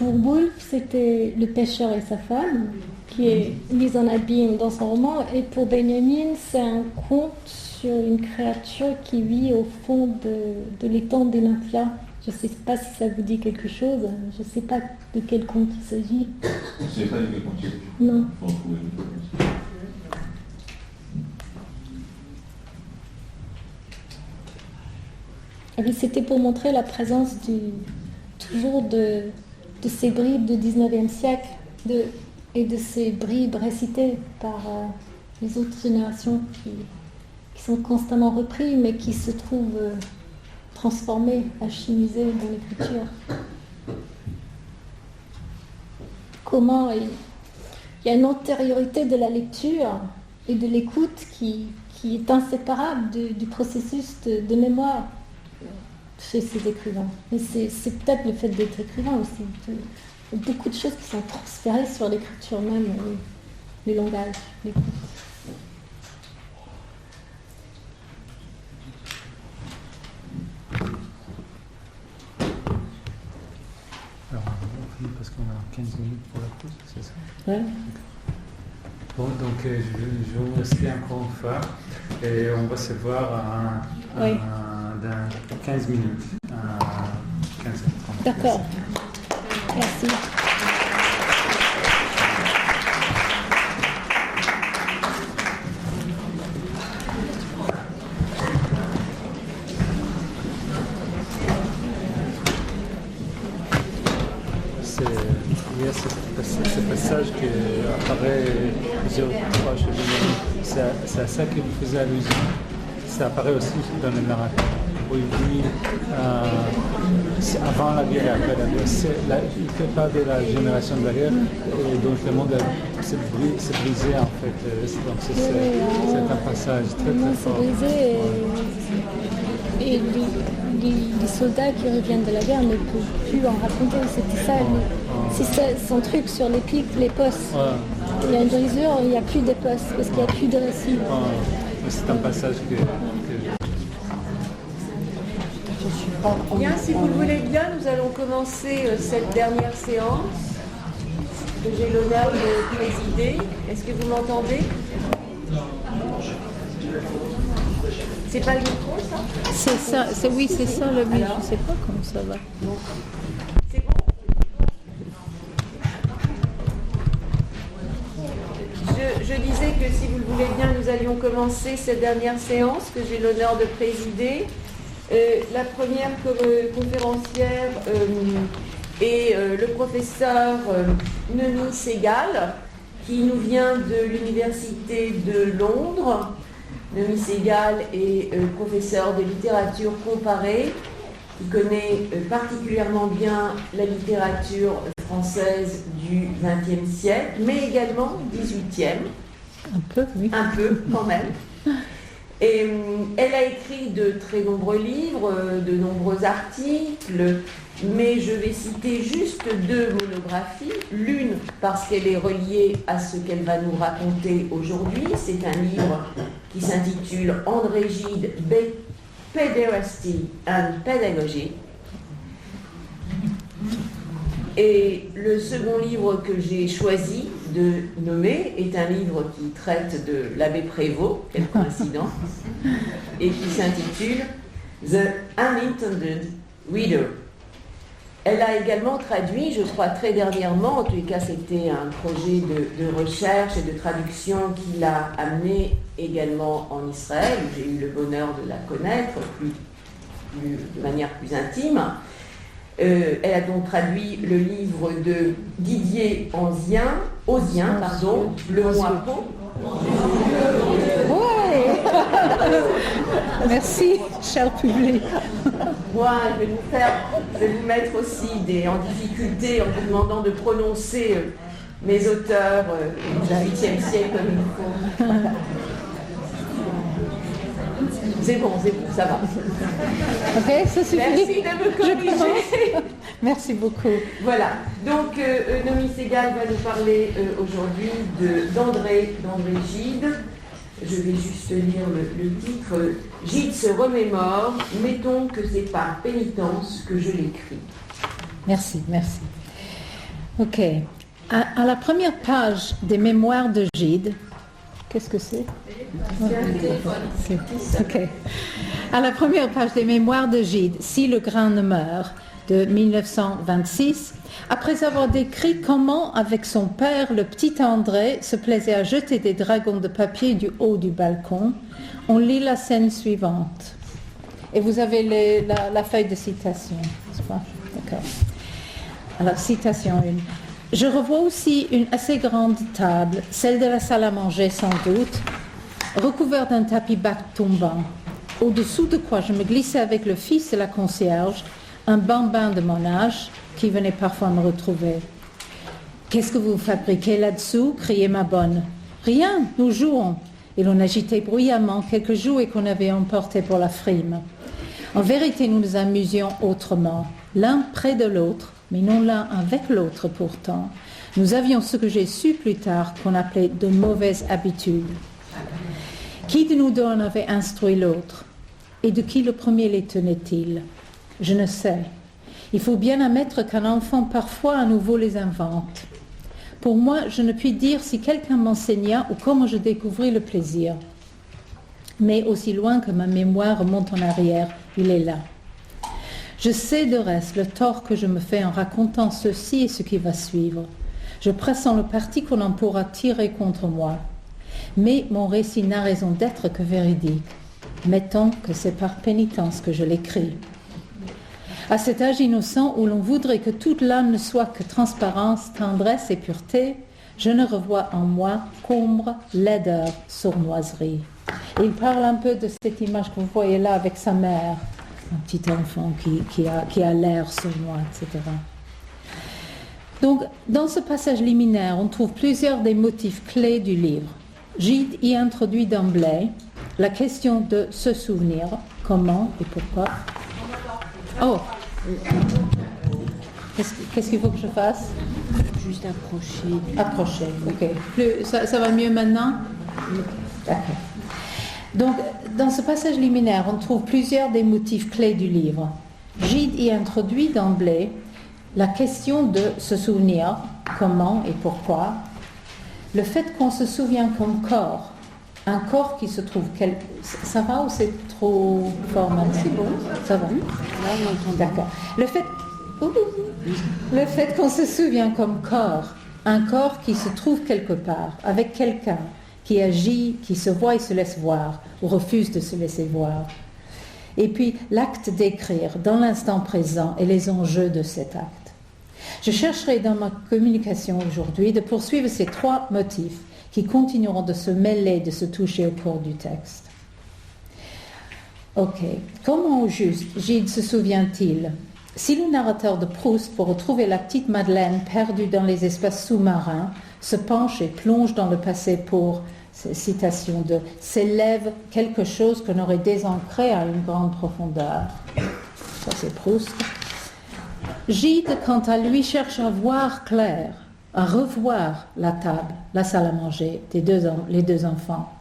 Wolf, c'était le pêcheur et sa femme, qui est mise en abîme dans son roman. Et pour Benjamin, c'est un conte sur une créature qui vit au fond de l'étang d'Olympia. Je ne sais pas si ça vous dit quelque chose. Je ne sais pas de quel conte il s'agit. Vous ne savez pas de quel conte il s'agit? Non. C'était pour montrer la présence toujours de ces bribes du 19e siècle et de ces bribes récitées par les autres générations qui sont constamment repris, mais qui se trouvent transformés, alchimisés dans l'écriture. Comment il y a une antériorité de la lecture et de l'écoute qui est inséparable du processus de mémoire chez ces écrivains. Mais c'est peut-être le fait d'être écrivain aussi. Il y a beaucoup de choses qui sont transférées sur l'écriture même, le langage, l'écoute. Alors, on finit parce qu'on a 15 minutes pour la pause, c'est ça? Ouais. Bon, donc je vous remercie encore une fois et on va se voir dans 15 minutes, à 15h30. D'accord. Merci. passage qui apparaît plusieurs fois chez lui. C'est à ça qu'il faisait allusion. Ça apparaît aussi dans le narratif, où il dit c'est avant la guerre et après la guerre. Il ne fait pas de la génération de la guerre, et donc le monde s'est brisé en fait. Donc c'est un passage très très fort. Brisé et les soldats qui reviennent de la guerre ne peuvent plus en raconter. C'était ça, c'est son truc sur les pics, les postes. Il y a une brisure, il n'y a plus de postes parce qu'il n'y a plus de récit. C'est un passage que Bien, si vous le voulez bien, nous allons commencer cette dernière séance que j'ai l'honneur de présider. Est-ce que vous m'entendez? C'est pas le micro, ça? C'est ça, oui, c'est ça le micro. Je ne sais pas comment ça va. C'est bon? Je disais que si vous le voulez bien, nous allions commencer cette dernière séance que j'ai l'honneur de présider. La première conférencière est le professeur Noémie Segal, qui nous vient de l'Université de Londres. Noémie Segal est professeur de littérature comparée, qui connaît particulièrement bien la littérature française du XXe siècle, mais également du XVIIIe. Un peu, oui. Un peu, quand même. Et elle a écrit de très nombreux livres, de nombreux articles, mais je vais citer juste 2 monographies. L'une parce qu'elle est reliée à ce qu'elle va nous raconter aujourd'hui. C'est un livre qui s'intitule André Gide, Pederasty and Pedagogy. Et le second livre que j'ai choisi de nommer est un livre qui traite de l'abbé Prévost, quelle coïncidence, et qui s'intitule The Unintended Reader. Elle a également traduit, je crois très dernièrement, en tous les cas c'était un projet de recherche et de traduction qui l'a amené également en Israël, où j'ai eu le bonheur de la connaître de manière plus intime. Elle a donc traduit le livre de Didier Ozien, Le Moipeau. Ouais. Merci, cher public. Moi, je vais vous mettre aussi en difficulté en vous demandant de prononcer mes auteurs du XVIIIe siècle comme il faut. C'est bon, ça va. Ok, ça suffit. Merci de me corriger. Merci beaucoup. Voilà, donc Noémie Segal va nous parler aujourd'hui d'André Gide. Je vais juste lire le titre. Gide se remémore, mettons que c'est par pénitence que je l'écris. Merci. Ok. À la première page des mémoires de Gide, qu'est-ce que c'est? Ok. À la première page des mémoires de Gide, Si le grain ne meurt, de 1926, après avoir décrit comment, avec son père, le petit André se plaisait à jeter des dragons de papier du haut du balcon, on lit la scène suivante. Et vous avez la feuille de citation, n'est-ce pas? D'accord. Alors, citation 1. Je revois aussi une assez grande table, celle de la salle à manger sans doute, recouverte d'un tapis bas tombant, au-dessous de quoi je me glissais avec le fils de la concierge, un bambin de mon âge, qui venait parfois me retrouver. « Qu'est-ce que vous fabriquez là-dessous » criait ma bonne. « Rien, nous jouons. » Et l'on agitait bruyamment quelques jouets qu'on avait emportés pour la frime. En vérité, nous nous amusions autrement, l'un près de l'autre, mais non l'un avec l'autre pourtant. Nous avions ce que j'ai su plus tard qu'on appelait de mauvaises habitudes. Qui de nous deux en avait instruit l'autre? Et de qui le premier les tenait-il? Je ne sais. Il faut bien admettre qu'un enfant parfois à nouveau les invente. Pour moi, je ne puis dire si quelqu'un m'enseigna ou comment je découvris le plaisir. Mais aussi loin que ma mémoire remonte en arrière, il est là. Je sais de reste le tort que je me fais en racontant ceci et ce qui va suivre. Je pressens le parti qu'on en pourra tirer contre moi. Mais mon récit n'a raison d'être que véridique. Mettons que c'est par pénitence que je l'écris. À cet âge innocent où l'on voudrait que toute l'âme ne soit que transparence, tendresse et pureté, Je ne revois en moi qu'ombre, laideur, sournoiserie. Et il parle un peu de cette image que vous voyez là avec sa mère, un petit enfant qui a l'air sournois, etc. Donc, dans ce passage liminaire, on trouve plusieurs des motifs clés du livre. Gide y introduit d'emblée la question de se souvenir, comment et pourquoi. Oh, qu'est-ce qu'il faut que je fasse? Juste approcher. Approcher, ok. Ça va mieux maintenant? D'accord. Donc, dans ce passage liminaire, on trouve plusieurs des motifs clés du livre. Gide y introduit d'emblée la question de se souvenir, comment et pourquoi. Le fait qu'on se souvient comme corps, un corps qui se trouve... Ça va ou c'est trop fort maintenant? C'est bon. Ça va? D'accord. Le fait qu'on se souvient comme corps, un corps qui se trouve quelque part, avec quelqu'un, qui agit, qui se voit et se laisse voir, ou refuse de se laisser voir. Et puis l'acte d'écrire dans l'instant présent et les enjeux de cet acte. Je chercherai dans ma communication aujourd'hui de poursuivre ces trois motifs qui continueront de se mêler, de se toucher au cours du texte. Ok. Comment au juste Gide se souvient-il? Si le narrateur de Proust, pour retrouver la petite Madeleine perdue dans les espaces sous-marins, se penche et plonge dans le passé pour, citation de, s'élève quelque chose qu'on aurait désancré à une grande profondeur. Ça c'est Proust. Gide, quant à lui, cherche à voir clair, à revoir la table, la salle à manger, les deux enfants.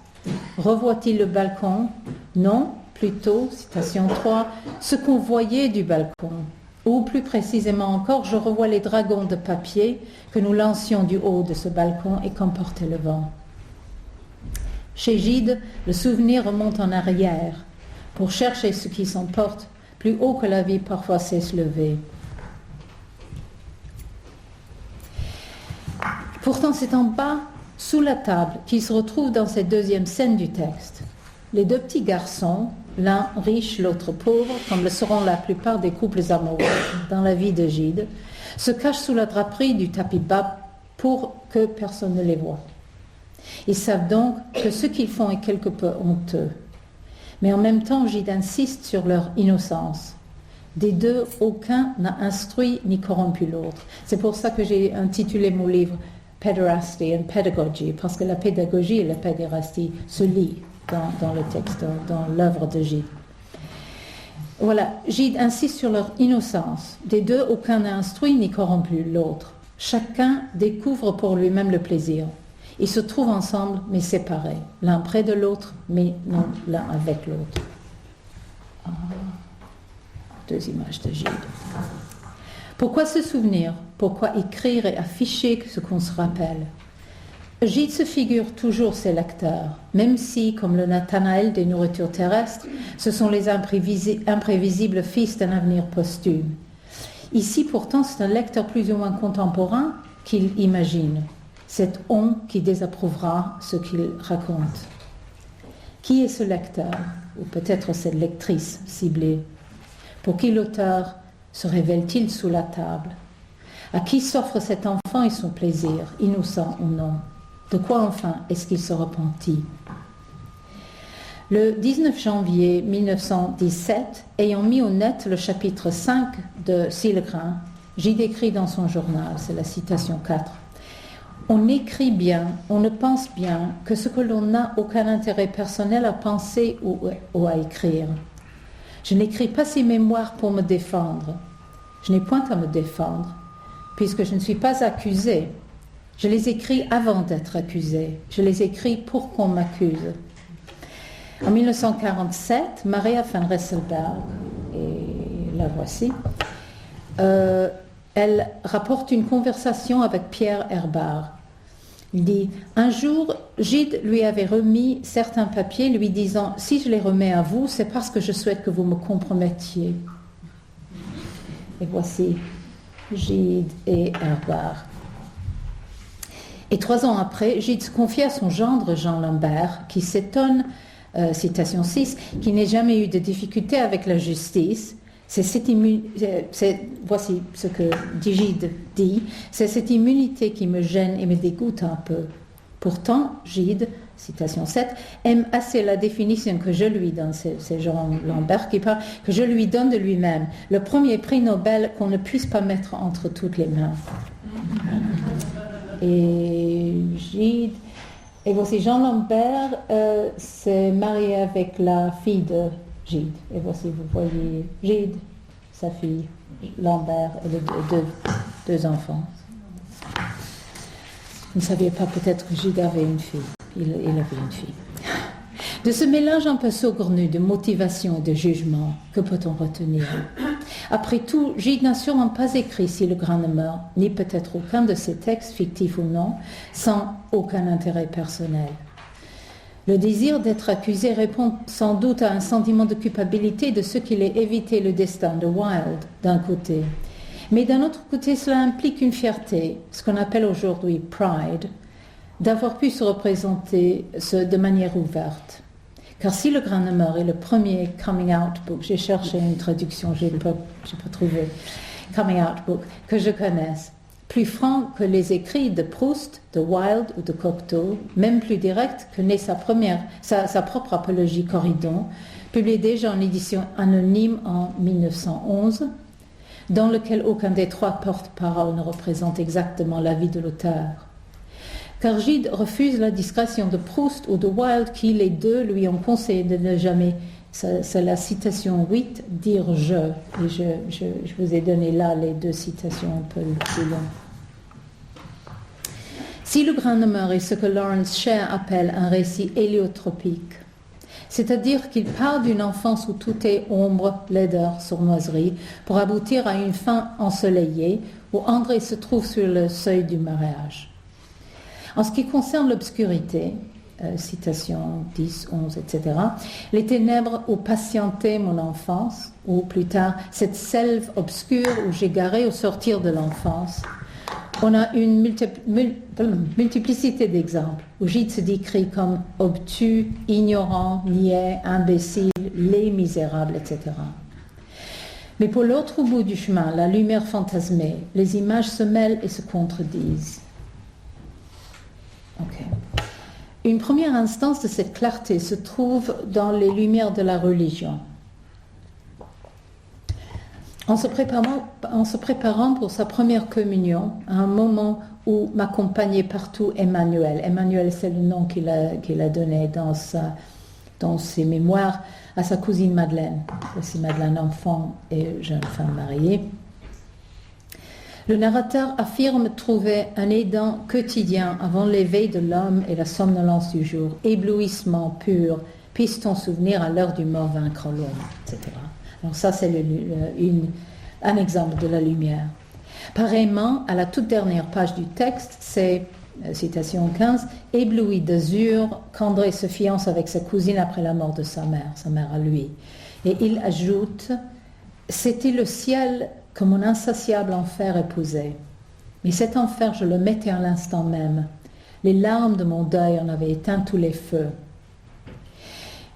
Revoit-il le balcon? Non, plutôt, citation 3, ce qu'on voyait du balcon. Ou plus précisément encore, je revois les dragons de papier que nous lancions du haut de ce balcon et qu'emportait le vent. Chez Gide, le souvenir remonte en arrière pour chercher ce qui s'emporte plus haut que la vie parfois sait se lever. Pourtant, c'est en bas, sous la table, qu'il se retrouve dans cette deuxième scène du texte. Les deux petits garçons, l'un riche, l'autre pauvre, comme le seront la plupart des couples amoureux dans la vie de Gide, se cachent sous la draperie du tapis bas pour que personne ne les voie. Ils savent donc que ce qu'ils font est quelque peu honteux. Mais en même temps, Gide insiste sur leur innocence. Des deux, aucun n'a instruit ni corrompu l'autre. C'est pour ça que j'ai intitulé mon livre Pederasty and Pedagogy, parce que la pédagogie et la pédérastie se lient dans le texte, dans l'œuvre de Gide. Voilà, Gide insiste sur leur innocence. Des deux, aucun n'a instruit ni corrompu l'autre. Chacun découvre pour lui-même le plaisir. Ils se trouvent ensemble, mais séparés, l'un près de l'autre, mais non l'un avec l'autre. Deux images de Gide. Pourquoi se souvenir? Pourquoi écrire et afficher ce qu'on se rappelle? Gide se figure toujours ses lecteurs, même si, comme le Nathanaël des nourritures terrestres, ce sont les imprévisibles fils d'un avenir posthume. Ici, pourtant, c'est un lecteur plus ou moins contemporain qu'il imagine, cet on qui désapprouvera ce qu'il raconte. Qui est ce lecteur? Ou peut-être cette lectrice ciblée? Pour qui l'auteur se révèle-t-il sous la table? À qui s'offre cet enfant et son plaisir, innocent ou non? De quoi enfin est-ce qu'il se repentit? Le 19 janvier 1917, ayant mis au net le chapitre 5 de Sillegrain, Gide écrit dans son journal, c'est la citation 4. On écrit bien, on ne pense bien que ce que l'on n'a aucun intérêt personnel à penser ou à écrire. Je n'écris pas ces mémoires pour me défendre. Je n'ai point à me défendre, puisque je ne suis pas accusée. Je les écris avant d'être accusée. Je les écris pour qu'on m'accuse. En 1947, Maria van Resselberg, et la voici, elle rapporte une conversation avec Pierre Herbart. Il dit « Un jour, Gide lui avait remis certains papiers lui disant « Si je les remets à vous, c'est parce que je souhaite que vous me compromettiez. » Et voici Gide et Herbart. Et 3 ans après, Gide se confie à son gendre Jean Lambert, qui s'étonne, citation 6, qu'il n'ait jamais eu de difficulté avec la justice, Voici ce que Gide dit, c'est cette immunité qui me gêne et me dégoûte un peu. Pourtant, Gide, citation 7, aime assez la définition que je lui donne, c'est Jean Lambert qui parle, que je lui donne de lui-même, le premier prix Nobel qu'on ne puisse pas mettre entre toutes les mains. Et Gide, et voici Jean Lambert s'est marié avec la fille de Gide. Et voici, vous voyez Gide, sa fille, Lambert et les deux enfants. Vous ne saviez pas peut-être que Gide avait une fille. Il avait une fille. De ce mélange un peu saugrenu de motivation et de jugement, que peut-on retenir? Après tout, Gide n'a sûrement pas écrit Si le grand ne meurt, ni peut-être aucun de ses textes, fictifs ou non, sans aucun intérêt personnel. Le désir d'être accusé répond sans doute à un sentiment de culpabilité de ce qu'il ait évité le destin de Wilde, d'un côté. Mais d'un autre côté, cela implique une fierté, ce qu'on appelle aujourd'hui pride, d'avoir pu se représenter de manière ouverte. Car Si le grand ne meurt est le premier coming out book, j'ai cherché une traduction, j'ai pas trouvé, coming out book, que je connaisse. Plus franc que les écrits de Proust, de Wilde ou de Cocteau, même plus direct que naît sa propre apologie Corydon, publiée déjà en édition anonyme en 1911, dans lequel aucun des trois porte-paroles ne représente exactement l'avis de l'auteur. Car Gide refuse la discrétion de Proust ou de Wilde qui, les deux, lui ont conseillé de ne jamais, c'est la citation 8, dire « je ». Et je vous ai donné là les deux citations un peu plus longues. Si le grand ne meurt est ce que Lawrence Sher appelle un récit héliotropique, c'est-à-dire qu'il part d'une enfance où tout est ombre, laideur, sournoiserie, pour aboutir à une fin ensoleillée où André se trouve sur le seuil du mariage. En ce qui concerne l'obscurité, citation 10, 11, etc., les ténèbres où patientait mon enfance, ou plus tard, cette selve obscure où j'ai garé au sortir de l'enfance, on a une multiplicité d'exemples où Gide se décrit comme obtus, ignorant, niais, imbécile, laid, misérable, etc. Mais pour l'autre bout du chemin, la lumière fantasmée, les images se mêlent et se contredisent. Okay. Une première instance de cette clarté se trouve dans les lumières de la religion. En se préparant pour sa première communion, à un moment où m'accompagnait partout Emmanuel. Emmanuel, c'est le nom qu'il a donné dans ses mémoires à sa cousine Madeleine. Voici Madeleine, enfant et jeune femme mariée. Le narrateur affirme trouver un aidant quotidien avant l'éveil de l'homme et la somnolence du jour, éblouissement pur, puisse ton souvenir à l'heure du mort vaincre l'ombre, etc. Donc ça, c'est un exemple de la lumière. Pareillement, à la toute dernière page du texte, c'est, citation 15, « Ébloui d'azur, qu'André se fiance avec sa cousine après la mort de sa mère à lui. » Et il ajoute « C'était le ciel que mon insatiable enfer épousait. Mais cet enfer, je le mettais à l'instant même. Les larmes de mon deuil en avaient éteint tous les feux. »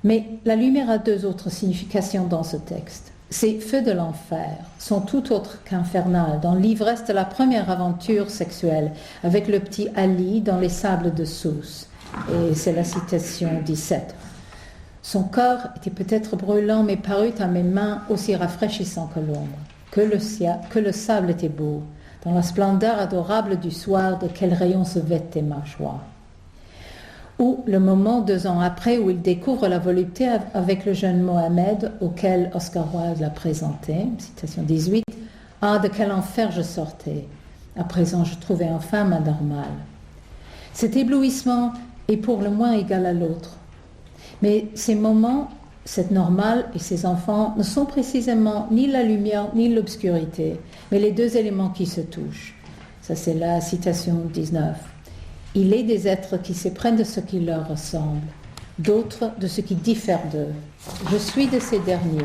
Mais la lumière a deux autres significations dans ce texte. Ces feux de l'enfer sont tout autres qu'infernales dans l'ivresse de la première aventure sexuelle avec le petit Ali dans les sables de Sousse. Et c'est la citation 17. Son corps était peut-être brûlant, mais parut à mes mains aussi rafraîchissant que l'ombre. Que le sable était beau. Dans la splendeur adorable du soir, de quel rayon se vêtait ma joie. Ou le moment 2 ans après où il découvre la volupté avec le jeune Mohamed auquel Oscar Wilde l'a présenté, citation 18, « Ah, de quel enfer je sortais. À présent, je trouvais enfin ma normale. » Cet éblouissement est pour le moins égal à l'autre. Mais ces moments, cette normale et ses enfants ne sont précisément ni la lumière ni l'obscurité, mais les deux éléments qui se touchent. Ça, c'est la citation 19. Il est des êtres qui s'éprennent de ce qui leur ressemble, d'autres de ce qui diffère d'eux. Je suis de ces derniers.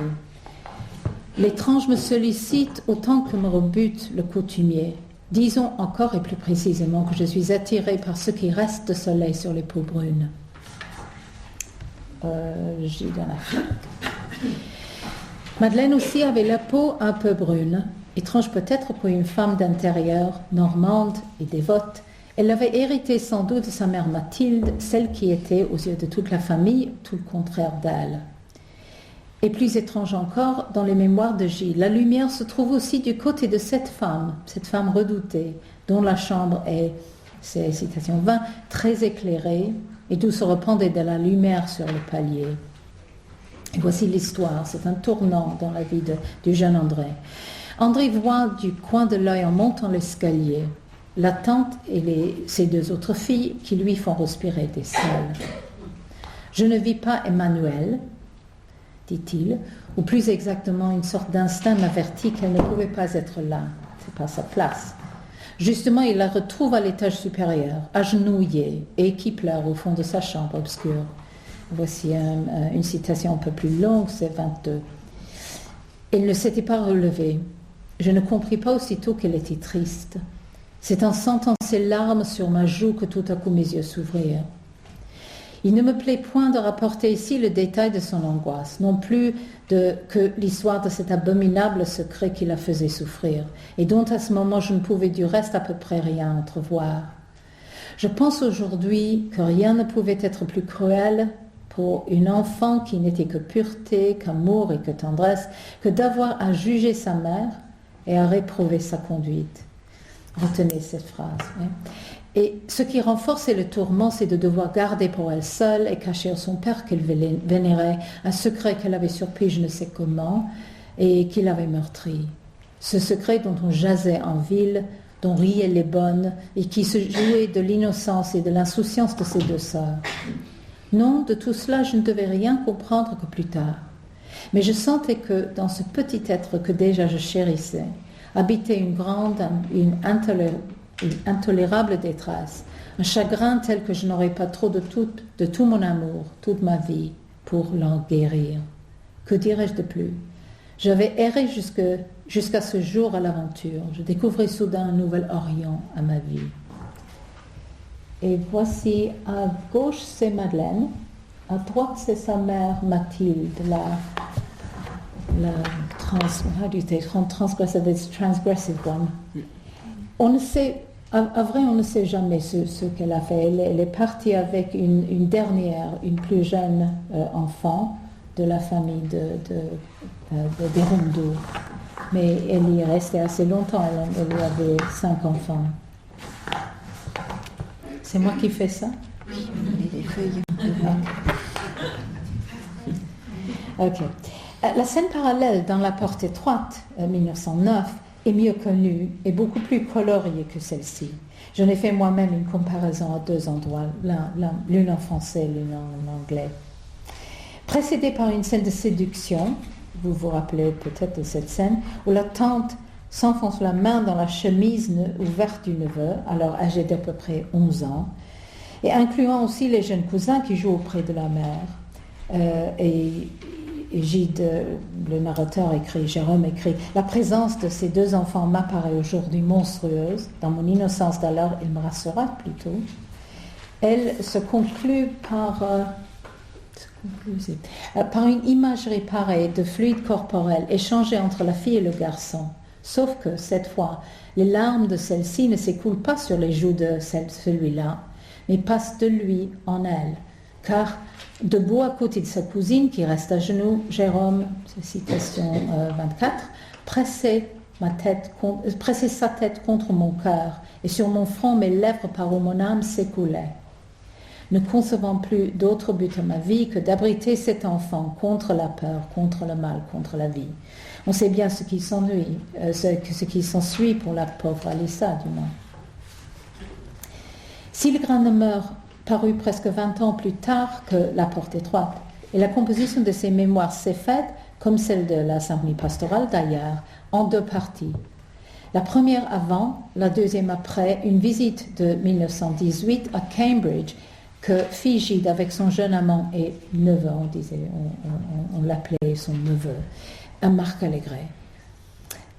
L'étrange me sollicite autant que me rebute le coutumier. Disons encore et plus précisément que je suis attirée par ce qui reste de soleil sur les peaux brunes. J'ai dans la Madeleine aussi avait la peau un peu brune, étrange peut-être pour une femme d'intérieur, normande et dévote. Elle l'avait hérité sans doute de sa mère Mathilde, celle qui était, aux yeux de toute la famille, tout le contraire d'elle. Et plus étrange encore, dans les mémoires de Gilles, la lumière se trouve aussi du côté de cette femme redoutée, dont la chambre est, c'est citation 20, très éclairée, et d'où se répandait de la lumière sur le palier. Et voici l'histoire, c'est un tournant dans la vie du jeune André. André voit du coin de l'œil en montant l'escalier la tante et ses deux autres filles qui lui font respirer des sels. Je ne vis pas Emmanuel, dit-il, ou plus exactement une sorte d'instinct m'avertit qu'elle ne pouvait pas être là, c'est pas sa place. Justement, il la retrouve à l'étage supérieur, agenouillée et qui pleure au fond de sa chambre obscure. Voici une citation un peu plus longue, c'est 22. Elle ne s'était pas relevée. Je ne compris pas aussitôt qu'elle était triste. C'est en sentant ses larmes sur ma joue que tout à coup mes yeux s'ouvrirent. Il ne me plaît point de rapporter ici le détail de son angoisse, non plus que l'histoire de cet abominable secret qui la faisait souffrir, et dont à ce moment je ne pouvais du reste à peu près rien entrevoir. Je pense aujourd'hui que rien ne pouvait être plus cruel pour une enfant qui n'était que pureté, qu'amour et que tendresse, que d'avoir à juger sa mère et à réprouver sa conduite. Retenez cette phrase. Oui. Et ce qui renforçait le tourment, c'est de devoir garder pour elle seule et cacher à son père qu'elle vénérait un secret qu'elle avait surpris je ne sais comment et qu'il avait meurtri. Ce secret dont on jasait en ville, dont riaient les bonnes et qui se jouait de l'innocence et de l'insouciance de ses deux sœurs. Non, de tout cela, je ne devais rien comprendre que plus tard. Mais je sentais que dans ce petit être que déjà je chérissais, habitait une intolérable détresse, un chagrin tel que je n'aurais pas trop de tout mon amour, toute ma vie, pour l'en guérir. Que dirais-je de plus? J'avais erré jusqu'à ce jour à l'aventure. Je découvrais soudain un nouvel Orient à ma vie. Et voici, à gauche c'est Madeleine, à droite c'est sa mère Mathilde, transgressive one. On ne sait, à vrai, on ne sait jamais ce qu'elle a fait. Elle est partie avec une plus jeune enfant de la famille des Rondeau. Mais elle y est restée assez longtemps, elle avait 5 enfants. C'est moi qui fais ça? Les feuilles. Ok. La scène parallèle dans La Porte étroite, 1909, est mieux connue et beaucoup plus coloriée que celle-ci. J'en ai fait moi-même une comparaison à 2 endroits, l'une en français, l'une en anglais. Précédée par une scène de séduction, vous vous rappelez peut-être de cette scène, où la tante s'enfonce la main dans la chemise ouverte du neveu, alors âgé d'à peu près 11 ans, et incluant aussi les jeunes cousins qui jouent auprès de la mère. Et Gide, le narrateur Jérôme écrit « La présence de ces 2 enfants m'apparaît aujourd'hui monstrueuse. Dans mon innocence d'alors, il me rassura plutôt. » Elle se conclut par une imagerie pareille de fluide corporel échangé entre la fille et le garçon. Sauf que, cette fois, les larmes de celle-ci ne s'écoulent pas sur les joues de celui-là, mais passent de lui en elle. Car, debout à côté de sa cousine qui reste à genoux, Jérôme, citation 24, pressait sa tête contre mon cœur, et sur mon front mes lèvres par où mon âme s'écoulait. Ne concevant plus d'autre but à ma vie que d'abriter cet enfant contre la peur, contre le mal, contre la vie. On sait bien ce qui s'ensuit pour la pauvre Alissa, du moins. Si le grand meurt parut presque 20 ans plus tard que La Porte étroite, et la composition de ses mémoires s'est faite, comme celle de la symphonie pastorale d'ailleurs, en 2 parties. La première avant, la deuxième après, une visite de 1918 à Cambridge que fit Gide avec son jeune amant et neveu, on l'appelait son neveu, à Marc Allégret.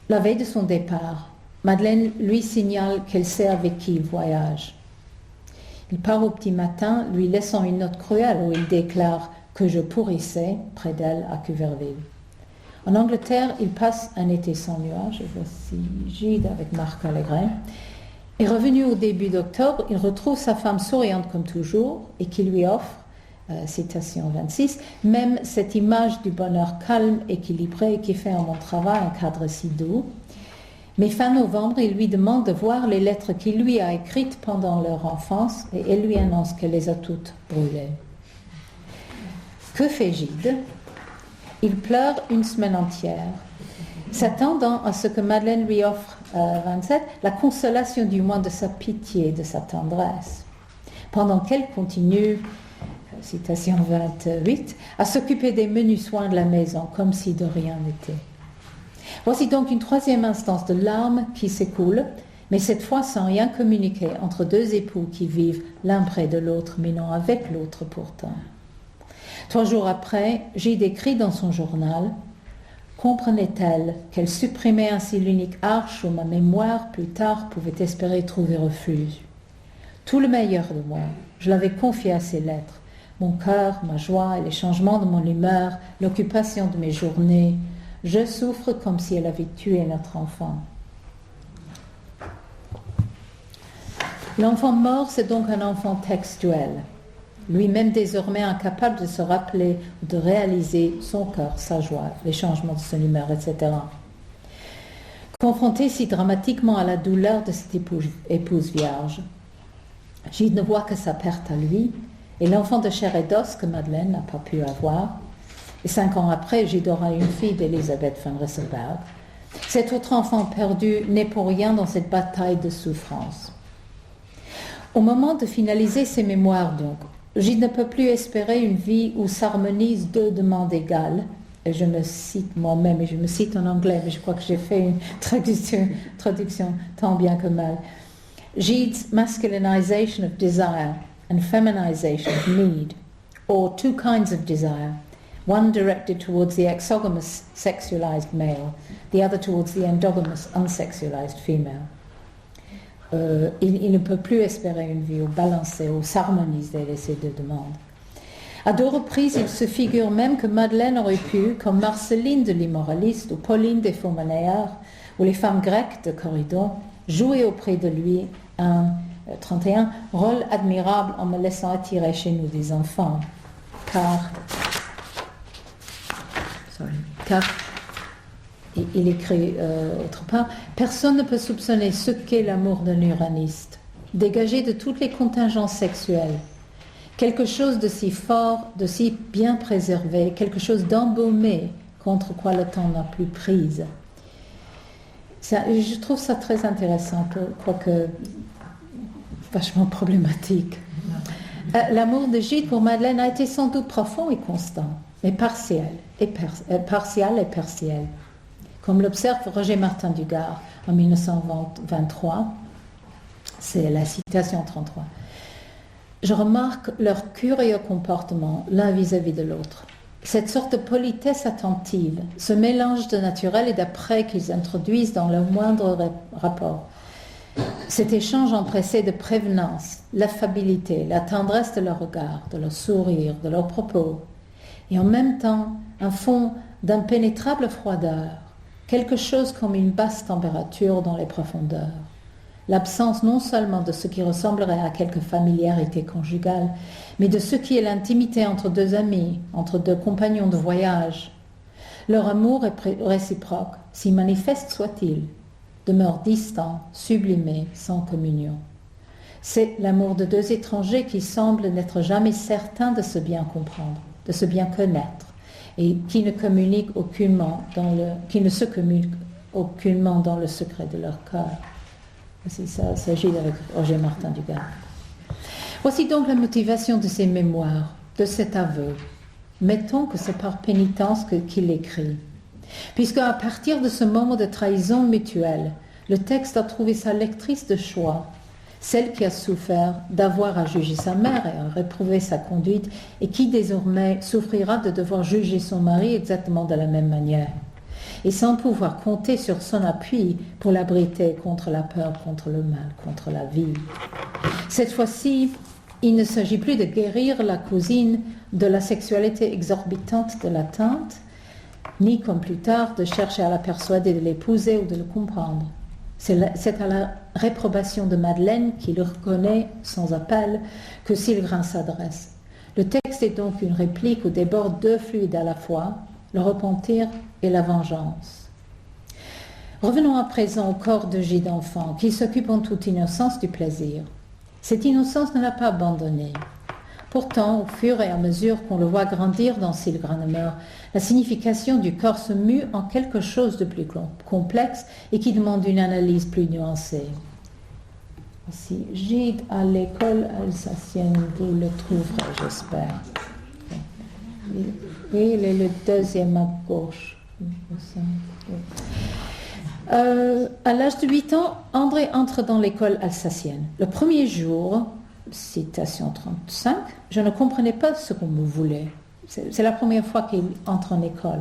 La veille de son départ, Madeleine lui signale qu'elle sait avec qui il voyage. Il part au petit matin, lui laissant une note cruelle où il déclare que je pourrissais près d'elle à Cuverville. En Angleterre, il passe un été sans nuages. Et voici Gide avec Marc Allegret. Et revenu au début d'octobre, il retrouve sa femme souriante comme toujours et qui lui offre, citation 26, même cette image du bonheur calme, équilibré qui fait en mon travail un cadre si doux. Mais fin novembre, il lui demande de voir les lettres qu'il lui a écrites pendant leur enfance et elle lui annonce qu'elle les a toutes brûlées. Que fait Gide? Il pleure une semaine entière, s'attendant à ce que Madeleine lui offre, 27, la consolation du moins de sa pitié, de sa tendresse, pendant qu'elle continue, citation 28, à s'occuper des menus soins de la maison, comme si de rien n'était. Voici donc une troisième instance de larmes qui s'écoule, mais cette fois sans rien communiquer entre deux époux qui vivent l'un près de l'autre, mais non avec l'autre pourtant. 3 jours après, Gide écrit dans son journal « Comprenait-elle qu'elle supprimait ainsi l'unique arche où ma mémoire plus tard pouvait espérer trouver refuge. Tout le meilleur de moi, je l'avais confié à ses lettres, mon cœur, ma joie et les changements de mon humeur, l'occupation de mes journées. Je souffre comme si elle avait tué notre enfant. » L'enfant mort, c'est donc un enfant textuel, lui-même désormais incapable de se rappeler ou de réaliser son cœur, sa joie, les changements de son humeur, etc. Confronté si dramatiquement à la douleur de cette épouse vierge, Gide ne voit que sa perte à lui et l'enfant de chair et d'os que Madeleine n'a pas pu avoir. Et 5 ans après, Gide aura une fille d'Elisabeth van Rysselberghe. Cet autre enfant perdu n'est pour rien dans cette bataille de souffrance. Au moment de finaliser ses mémoires, donc, Gide ne peut plus espérer une vie où s'harmonisent 2 demandes égales. Et je me cite moi-même, et je me cite en anglais, mais je crois que j'ai fait une traduction tant bien que mal. Gide's masculinization of desire and feminization of need, or 2 kinds of desire, one directed towards the exogamous sexualized male, the other towards the endogamous unsexualized female. Il ne peut plus espérer une vie où balancer, où s'harmoniser ces 2 demandes. À 2 reprises, il se figure même que Madeleine aurait pu, comme Marceline de l'Immoraliste ou Pauline des Faux-Monnayeurs, ou les femmes grecques de Corridon, jouer auprès de lui un 31 rôle admirable en me laissant attirer chez nous des enfants, car il écrit autre part, personne ne peut soupçonner ce qu'est l'amour d'un uraniste, dégagé de toutes les contingences sexuelles, quelque chose de si fort, de si bien préservé, quelque chose d'embaumé contre quoi le temps n'a plus prise. Je trouve ça très intéressant, quoique vachement problématique. L'amour de Gide pour Madeleine a été sans doute profond et constant, mais partial et partiel. Comme l'observe Roger Martin Dugard en 1923, c'est la citation 33. Je remarque leur curieux comportement l'un vis-à-vis de l'autre. Cette sorte de politesse attentive, ce mélange de naturel et d'après qu'ils introduisent dans le moindre rapport. Cet échange empressé de prévenance, l'affabilité, la tendresse de leur regard, de leur sourire, de leurs propos, et en même temps un fond d'impénétrable froideur, quelque chose comme une basse température dans les profondeurs. L'absence non seulement de ce qui ressemblerait à quelque familiarité conjugale, mais de ce qui est l'intimité entre 2 amis, entre 2 compagnons de voyage. Leur amour est réciproque, si manifeste soit-il, demeure distant, sublimé, sans communion. C'est l'amour de 2 étrangers qui semblent n'être jamais certains de se bien comprendre, de se bien connaître, et qui ne se communiquent aucunement dans le secret de leur cœur. C'est ça, il s'agit avec Roger Martin Dugard. Voici donc la motivation de ces mémoires, de cet aveu. Mettons que c'est par pénitence qu'il écrit. Puisque à partir de ce moment de trahison mutuelle, le texte a trouvé sa lectrice de choix, celle qui a souffert d'avoir à juger sa mère et à réprouver sa conduite, et qui désormais souffrira de devoir juger son mari exactement de la même manière, et sans pouvoir compter sur son appui pour l'abriter contre la peur, contre le mal, contre la vie. Cette fois-ci, il ne s'agit plus de guérir la cousine de la sexualité exorbitante de la tante, ni comme plus tard de chercher à la persuader de l'épouser ou de le comprendre. C'est à la réprobation de Madeleine, qui le reconnaît sans appel, que Silgrin s'adresse. Le texte est donc une réplique où débordent deux fluides à la fois, le repentir et la vengeance. Revenons à présent au corps de Gide enfant, qui s'occupe en toute innocence du plaisir. Cette innocence ne l'a pas abandonné. Pourtant, au fur et à mesure qu'on le voit grandir dans Silgranemer, la signification du corps se mue en quelque chose de plus complexe et qui demande une analyse plus nuancée. Voici Gide à l'école alsacienne, vous le trouverez, j'espère. Oui, il est le deuxième à gauche. À l'âge de 8 ans, André entre dans l'école alsacienne. Le premier jour, citation 35, je ne comprenais pas ce qu'on me voulait. C'est la première fois qu'il entre en école,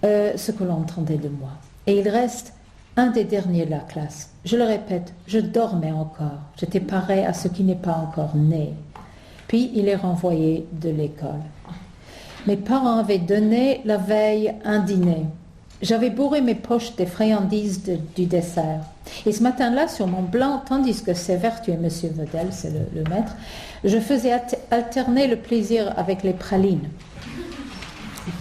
ce que l'on entendait de moi. Et il reste un des derniers de la classe. Je le répète, je dormais encore. J'étais pareil à ce qui n'est pas encore né. Puis il est renvoyé de l'école. Mes parents avaient donné la veille un dîner. J'avais bourré mes poches des friandises du dessert. Et ce matin-là, sur mon blanc, tandis que s'évertuait M. Vedel, c'est le maître, je faisais alterner le plaisir avec les pralines.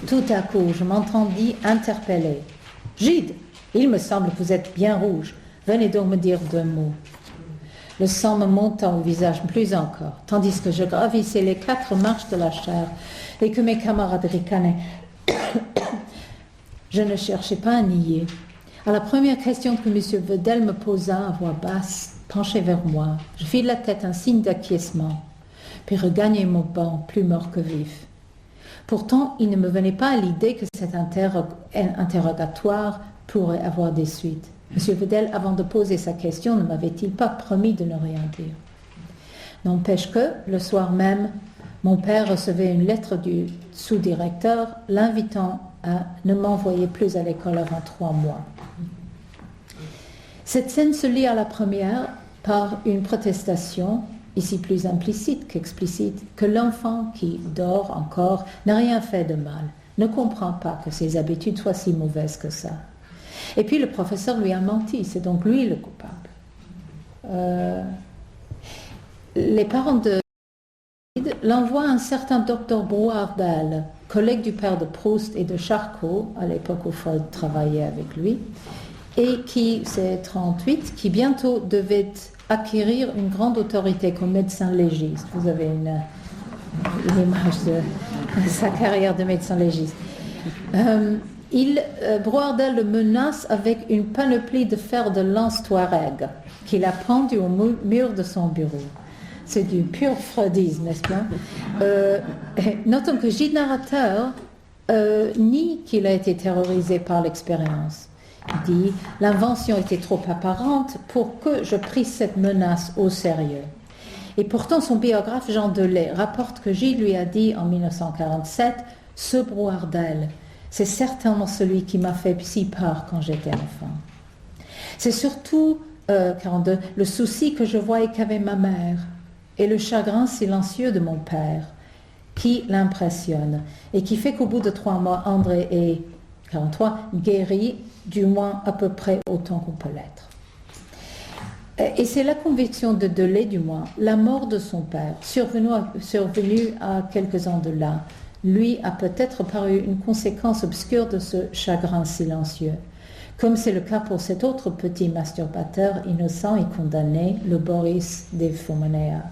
Tout à coup, je m'entendis interpeller. « Gide, il me semble que vous êtes bien rouge. Venez donc me dire 2 mots. » Le sang me montant au visage plus encore, tandis que je gravissais les 4 marches de la chaire et que mes camarades ricanaient. Je ne cherchais pas à nier. À la première question que M. Vedel me posa à voix basse, penché vers moi, je fis de la tête un signe d'acquiescement, puis regagnai mon banc, plus mort que vif. Pourtant, il ne me venait pas à l'idée que cet interrogatoire pourrait avoir des suites. M. Vedel, avant de poser sa question, ne m'avait-il pas promis de ne rien dire? N'empêche que, le soir même, mon père recevait une lettre du sous-directeur l'invitant à ne m'envoyer plus à l'école avant 3 mois. Cette scène se lit à la première par une protestation, ici plus implicite qu'explicite, que l'enfant qui dort encore n'a rien fait de mal, ne comprend pas que ses habitudes soient si mauvaises que ça. Et puis le professeur lui a menti, c'est donc lui le coupable. Les parents de l'envoient un certain docteur Brouardel, collègue du père de Proust et de Charcot, à l'époque où Freud travaillait avec lui, et qui, c'est 38, qui bientôt devait acquérir une grande autorité comme médecin légiste. Vous avez une image de sa carrière de médecin légiste. Brouardel le menace avec une panoplie de fer de lance Touareg qu'il a pendu au mur de son bureau. C'est du pur freudisme, n'est-ce pas? Notons que Gide narrateur nie qu'il a été terrorisé par l'expérience. Il dit « L'invention était trop apparente pour que je prisse cette menace au sérieux. » Et pourtant, son biographe Jean Delay rapporte que Gide lui a dit en 1947 « Ce Brouardel, c'est certainement celui qui m'a fait si peur quand j'étais enfant. » C'est surtout 42, le souci que je voyais qu'avait ma mère et le chagrin silencieux de mon père qui l'impressionne et qui fait qu'au bout de 3 mois, André est 43, guéri, du moins à peu près autant qu'on peut l'être. Et c'est la conviction de Delay, du moins, la mort de son père, survenue à quelques ans de là, lui a peut-être paru une conséquence obscure de ce chagrin silencieux, comme c'est le cas pour cet autre petit masturbateur innocent et condamné, le Boris des Faumonéas.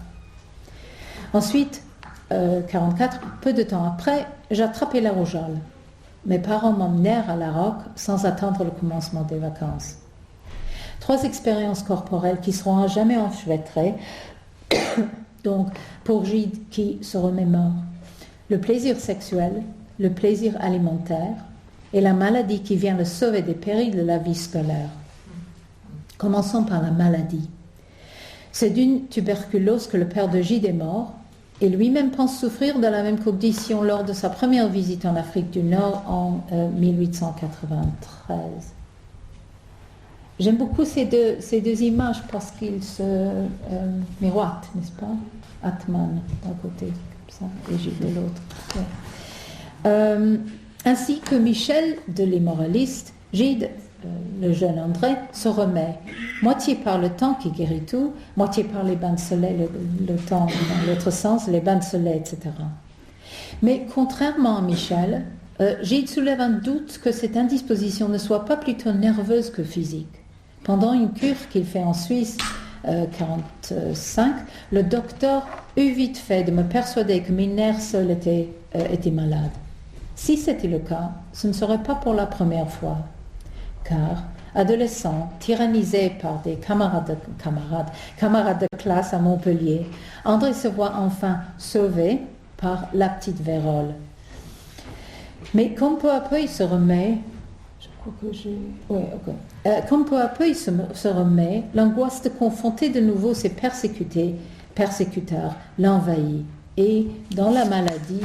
Ensuite, 44, peu de temps après, j'attrapais la rougeole. Mes parents m'emmenèrent à la Roque sans attendre le commencement des vacances. 3 expériences corporelles qui seront à jamais enchevêtrées, donc pour Gide qui se remémore. Le plaisir sexuel, le plaisir alimentaire et la maladie qui vient le sauver des périls de la vie scolaire. Commençons par la maladie. C'est d'une tuberculose que le père de Gide est mort, et lui-même pense souffrir de la même condition lors de sa première visite en Afrique du Nord en 1893. J'aime beaucoup ces deux images parce qu'ils se miroitent, n'est-ce pas? Atman d'un côté, comme ça, et Gide de l'autre. Ouais. Ainsi que Michel de Les Moralistes, Gide, le jeune André, se remet, moitié par le temps qui guérit tout, moitié par les bains de soleil, le temps dans l'autre sens, les bains de soleil, etc. Mais contrairement à Michel, Gide soulève un doute que cette indisposition ne soit pas plutôt nerveuse que physique. Pendant une cure qu'il fait en Suisse, 45, le docteur eut vite fait de me persuader que mes nerfs seuls étaient malades. Si c'était le cas, ce ne serait pas pour la première fois, car, adolescent, tyrannisé par des camarades de classe à Montpellier, André se voit enfin sauvé par la petite vérole. Mais comme peu à peu il se remet, comme peu à peu il se remet, l'angoisse de confronter de nouveau ses persécuteurs l'envahit. Et dans la maladie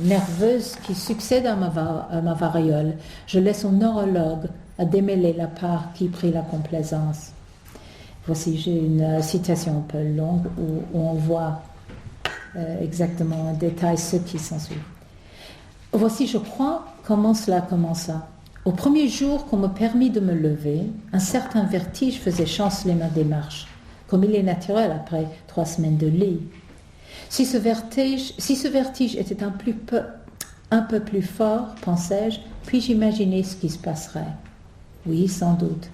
nerveuse qui succède à ma variole, je laisse au neurologue à démêler la part qui prit la complaisance. Voici, j'ai une citation un peu longue où on voit exactement en détail ce qui s'ensuit. Voici, je crois, comment cela commença. Au premier jour qu'on me permit de me lever, un certain vertige faisait chanceler ma démarche, comme il est naturel après 3 semaines de lit. Si ce vertige était un peu plus fort, pensais-je, puis-je imaginer ce qui se passerait. Oui, sans doute.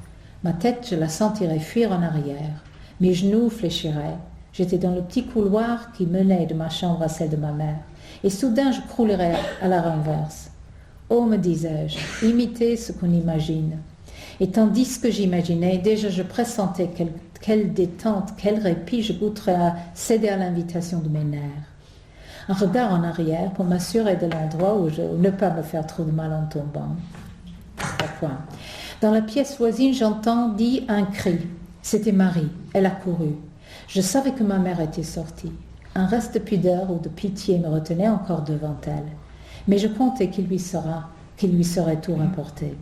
Ma tête, je la sentirais fuir en arrière. Mes genoux fléchiraient. J'étais dans le petit couloir qui menait de ma chambre à celle de ma mère. Et soudain, je croulerais à la renverse. Oh, me disais-je, imitez ce qu'on imagine. Et tandis que j'imaginais, déjà je pressentais quelle détente, quel répit je goûterais à céder à l'invitation de mes nerfs. Un regard en arrière pour m'assurer de l'endroit où ne pas me faire trop de mal en tombant. Dans la pièce voisine, j'entendis un cri. C'était Marie. Elle accourut. Je savais que ma mère était sortie. Un reste de pudeur ou de pitié me retenait encore devant elle. Mais je comptais qu'il lui serait tout rapporté.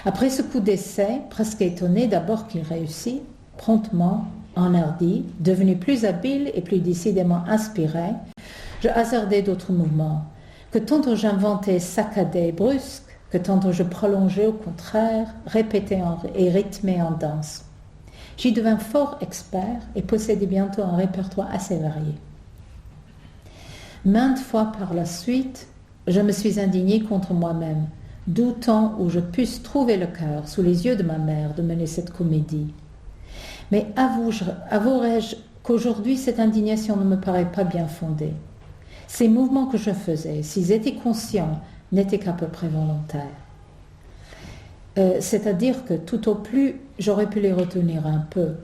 Après ce coup d'essai, presque étonné d'abord qu'il réussit, promptement, enhardi, devenu plus habile et plus décidément inspiré, je hasardai d'autres mouvements, que tantôt j'inventais saccadés, brusques, que tantôt je prolongeais au contraire, répétais et rythmais en danse. J'y devins fort expert et possédais bientôt un répertoire assez varié. Maintes fois par la suite, je me suis indignée contre moi-même, doutant où je pusse trouver le cœur, sous les yeux de ma mère, de mener cette comédie. Mais avouerai-je qu'aujourd'hui, cette indignation ne me paraît pas bien fondée. Ces mouvements que je faisais, s'ils étaient conscients, n'étaient qu'à peu près volontaires. C'est-à-dire que tout au plus, j'aurais pu les retenir un peu.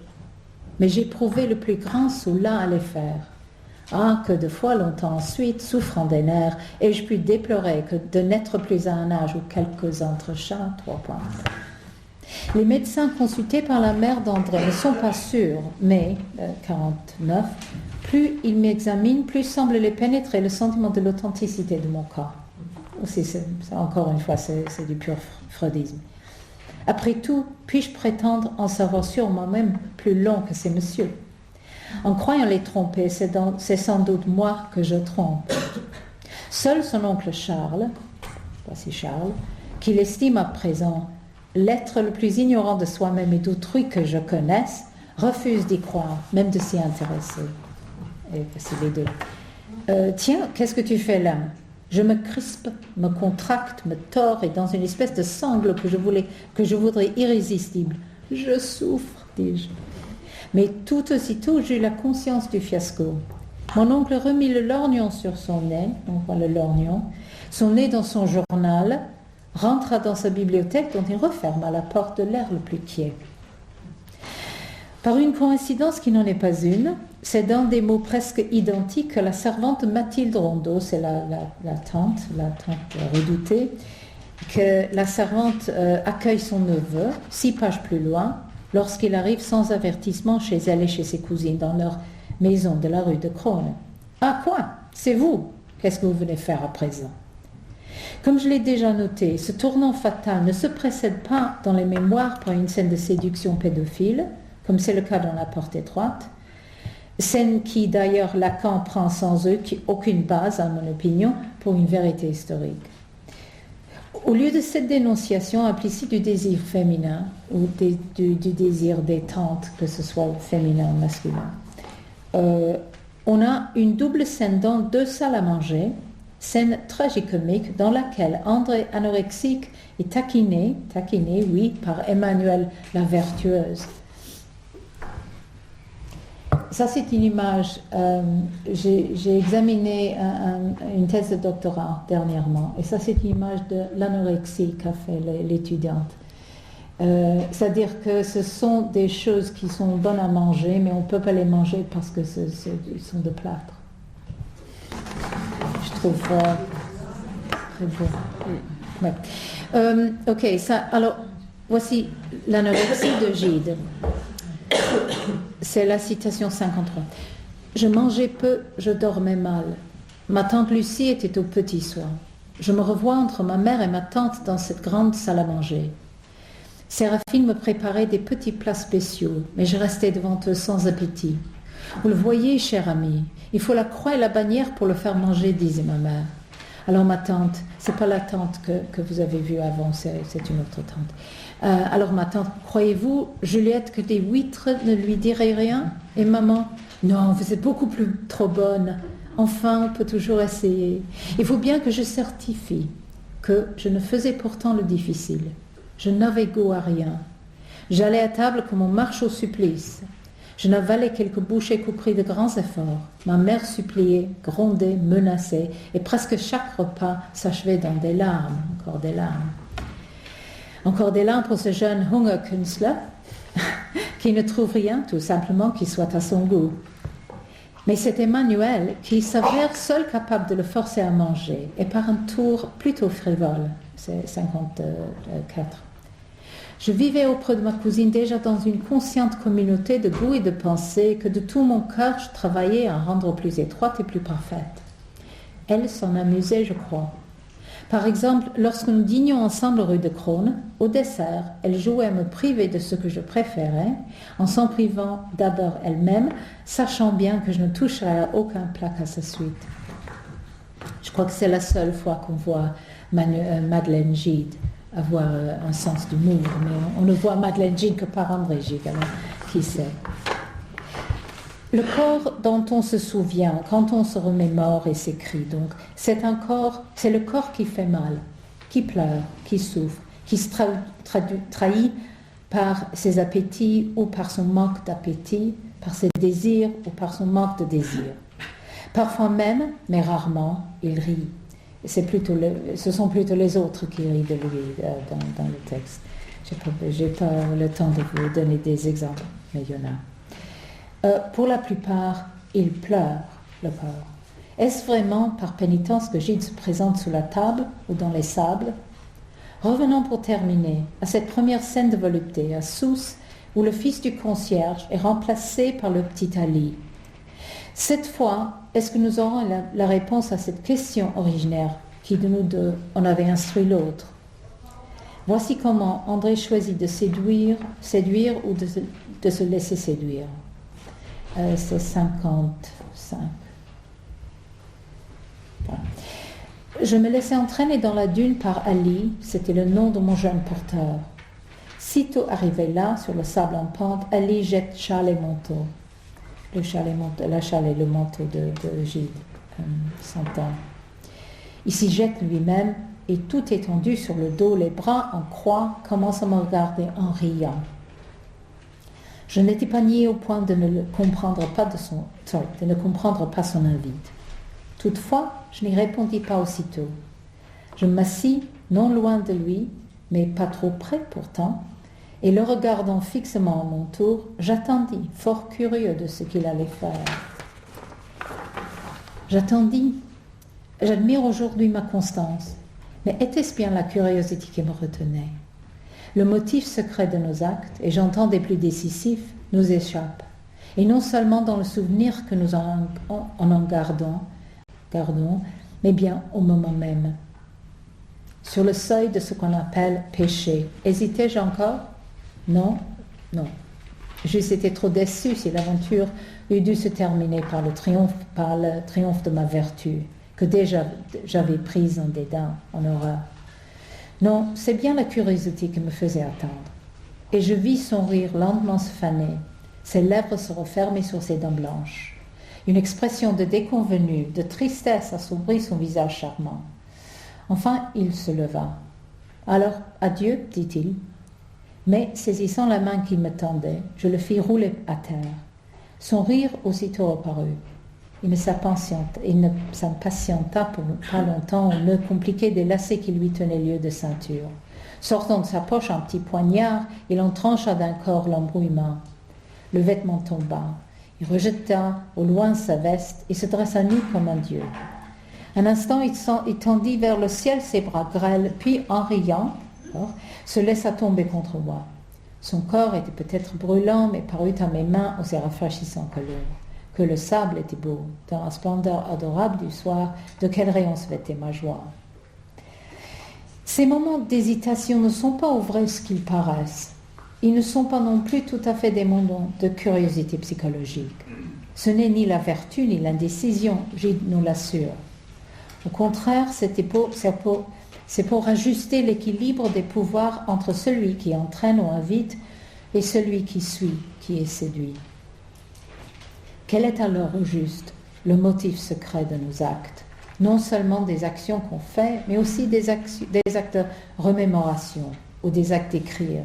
Mais j'éprouvais le plus grand soulard à les faire. Ah, que de fois longtemps ensuite, souffrant des nerfs, ai-je pu déplorer que de n'être plus à un âge où quelques entrechats, 3 points. Les médecins consultés par la mère d'André ne sont pas sûrs, mais, 49, plus ils m'examinent, plus semble les pénétrer le sentiment de l'authenticité de mon cas. Aussi, encore une fois, c'est du pur freudisme. Après tout, puis-je prétendre en savoir sur moi-même plus long que ces messieurs? En croyant les tromper, c'est sans doute moi que je trompe. Seul son oncle Charles, voici Charles, qu'il estime à présent l'être le plus ignorant de soi-même et d'autrui que je connaisse, refuse d'y croire, même de s'y intéresser. Et c'est les deux. Tiens, qu'est-ce que tu fais là? Je me crispe, me contracte, me tords et dans une espèce de sangle que je voudrais irrésistible. Je souffre, dis-je. Mais tout aussitôt, j'eus la conscience du fiasco. Mon oncle remit le lorgnon sur son nez, on voit le lorgnon, son nez dans son journal, rentra dans sa bibliothèque dont il referma la porte de l'air le plus quiet. Par une coïncidence qui n'en est pas une, c'est dans des mots presque identiques que la servante Mathilde Rondeau, c'est la tante redoutée, que la servante accueille son neveu, 6 pages plus loin, lorsqu'il arrive sans avertissement chez elle et chez ses cousines dans leur maison de la rue de Crone. « Ah quoi? C'est vous? Qu'est-ce que vous venez faire à présent ?» Comme je l'ai déjà noté, ce tournant fatal ne se précède pas dans les mémoires par une scène de séduction pédophile, comme c'est le cas dans La Porte étroite, Scène qui d'ailleurs Lacan prend sans aucune base, à mon opinion, pour une vérité historique. Au lieu de cette dénonciation implicite du désir féminin ou du désir détente, que ce soit féminin ou masculin, on a une double scène dans deux salles à manger, scène tragicomique dans laquelle André anorexique est taquiné, oui, par Emmanuelle la vertueuse. Ça, c'est une image. J'ai examiné une thèse de doctorat dernièrement, et ça, c'est une image de l'anorexie qu'a fait l'étudiante. C'est-à-dire que ce sont des choses qui sont bonnes à manger, mais on ne peut pas les manger parce que ce sont de plâtre. Je trouve très beau. Ouais. Ok, alors, voici l'anorexie de Gide. C'est la citation 53. Je mangeais peu, je dormais mal. Ma tante Lucie était au petit soin. Je me revois entre ma mère et ma tante dans cette grande salle à manger. Séraphine me préparait des petits plats spéciaux, mais je restais devant eux sans appétit. Vous le voyez, cher ami, il faut la croix et la bannière pour le faire manger, disait ma mère. Alors ma tante, c'est pas la tante que vous avez vue avant, c'est une autre tante. Alors ma tante, croyez-vous, Juliette, que des huîtres ne lui diraient rien? Et maman, non, vous êtes beaucoup plus trop bonne. Enfin, on peut toujours essayer. Il faut bien que je certifie que je ne faisais pourtant le difficile. Je n'avais goût à rien. J'allais à table comme on marche au supplice. Je n'avalais quelques bouchées qu'au prix de grands efforts. Ma mère suppliait, grondait, menaçait, et presque chaque repas s'achevait dans des larmes, encore des larmes. Encore des larmes pour ce jeune Hungerkünstler qui ne trouve rien, tout simplement, qui soit à son goût. Mais c'est Emmanuel qui s'avère seul capable de le forcer à manger, et par un tour plutôt frivole, c'est 54. Je vivais auprès de ma cousine déjà dans une consciente communauté de goût et de pensée que de tout mon cœur je travaillais à rendre plus étroite et plus parfaite. Elle s'en amusait, je crois. Par exemple, lorsque nous dînions ensemble rue de Crosne, au dessert, elle jouait à me priver de ce que je préférais, en s'en privant d'abord elle-même, sachant bien que je ne toucherais à aucun plat qu'à sa suite. Je crois que c'est la seule fois qu'on voit Madeleine Gide avoir un sens d'humour, mais on ne voit Madeleine Gide que par André Gide, alors qui sait. Le corps dont on se souvient quand on se remémore et s'écrit, donc, c'est le corps qui fait mal, qui pleure, qui souffre, qui se trahit par ses appétits ou par son manque d'appétit, par ses désirs ou par son manque de désir. Parfois même, mais rarement, il rit. Ce sont plutôt les autres qui rient de lui dans le texte. J'ai pas le temps de vous donner des exemples, mais il y en a. Pour la plupart, il pleure, le corps. Est-ce vraiment par pénitence que Gide se présente sous la table ou dans les sables? Revenons pour terminer à cette première scène de volupté, à Sousse, où le fils du concierge est remplacé par le petit Ali. Cette fois, est-ce que nous aurons la réponse à cette question originaire qui de nous deux en avait instruit l'autre? Voici comment André choisit de séduire ou de se laisser séduire. C'est 55. Voilà. Je me laissais entraîner dans la dune par Ali, c'était le nom de mon jeune porteur. Sitôt arrivé là, sur le sable en pente, Ali jette châle et manteau. La châle et le manteau de Gide, 100 ans. Il s'y jette lui-même et tout étendu sur le dos, les bras en croix, commence à me regarder en riant. Je n'étais pas niais au point de ne comprendre pas son invite. Toutefois, je n'y répondis pas aussitôt. Je m'assis non loin de lui, mais pas trop près pourtant, et le regardant fixement à mon tour, j'attendis, fort curieux de ce qu'il allait faire. J'attendis. J'admire aujourd'hui ma constance, mais était-ce bien la curiosité qui me retenait? Le motif secret de nos actes, et j'entends des plus décisifs, nous échappe. Et non seulement dans le souvenir que nous en gardons, mais bien au moment même. Sur le seuil de ce qu'on appelle péché. Hésitais-je encore? Non, non. j'eusse été trop déçue si l'aventure eût dû se terminer par le triomphe de ma vertu, que déjà j'avais prise en dédain, en horreur. Non, c'est bien la curiosité qui me faisait attendre. Et je vis son rire lentement se faner, ses lèvres se refermer sur ses dents blanches. Une expression de déconvenue, de tristesse assombrit son visage charmant. Enfin, il se leva. « Alors, adieu, dit-il. » Mais, saisissant la main qu'il me tendait, je le fis rouler à terre. Son rire aussitôt reparut. Il ne s'impatienta pour pas longtemps au nœud compliqué des lacets qui lui tenaient lieu de ceinture. Sortant de sa poche un petit poignard, il en trancha d'un corps l'embrouillement. Le vêtement tomba. Il rejeta au loin sa veste et se dressa nu comme un dieu. Un instant, il tendit vers le ciel ses bras grêles, puis, en riant, se laissa tomber contre moi. Son corps était peut-être brûlant, mais parut à mes mains aussi rafraîchissant que le sable était beau, dans la splendeur adorable du soir, de quel rayon se vêtait ma joie. Ces moments d'hésitation ne sont pas au vrai ce qu'ils paraissent. Ils ne sont pas non plus tout à fait des moments de curiosité psychologique. Ce n'est ni la vertu ni l'indécision, je nous l'assure. Au contraire, c'est pour ajuster l'équilibre des pouvoirs entre celui qui entraîne ou invite et celui qui suit, qui est séduit. Quel est alors au juste le motif secret de nos actes? Non seulement des actions qu'on fait, mais aussi des actes de remémoration ou des actes d'écrire.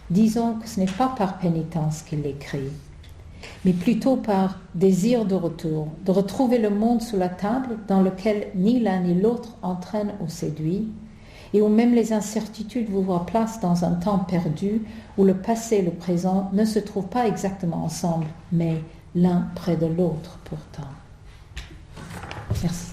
Disons que ce n'est pas par pénitence qu'il écrit, mais plutôt par désir de retour, de retrouver le monde sous la table dans lequel ni l'un ni l'autre entraîne ou séduit, et où même les incertitudes vous voient place dans un temps perdu où le passé et le présent ne se trouvent pas exactement ensemble, mais l'un près de l'autre pourtant. Merci.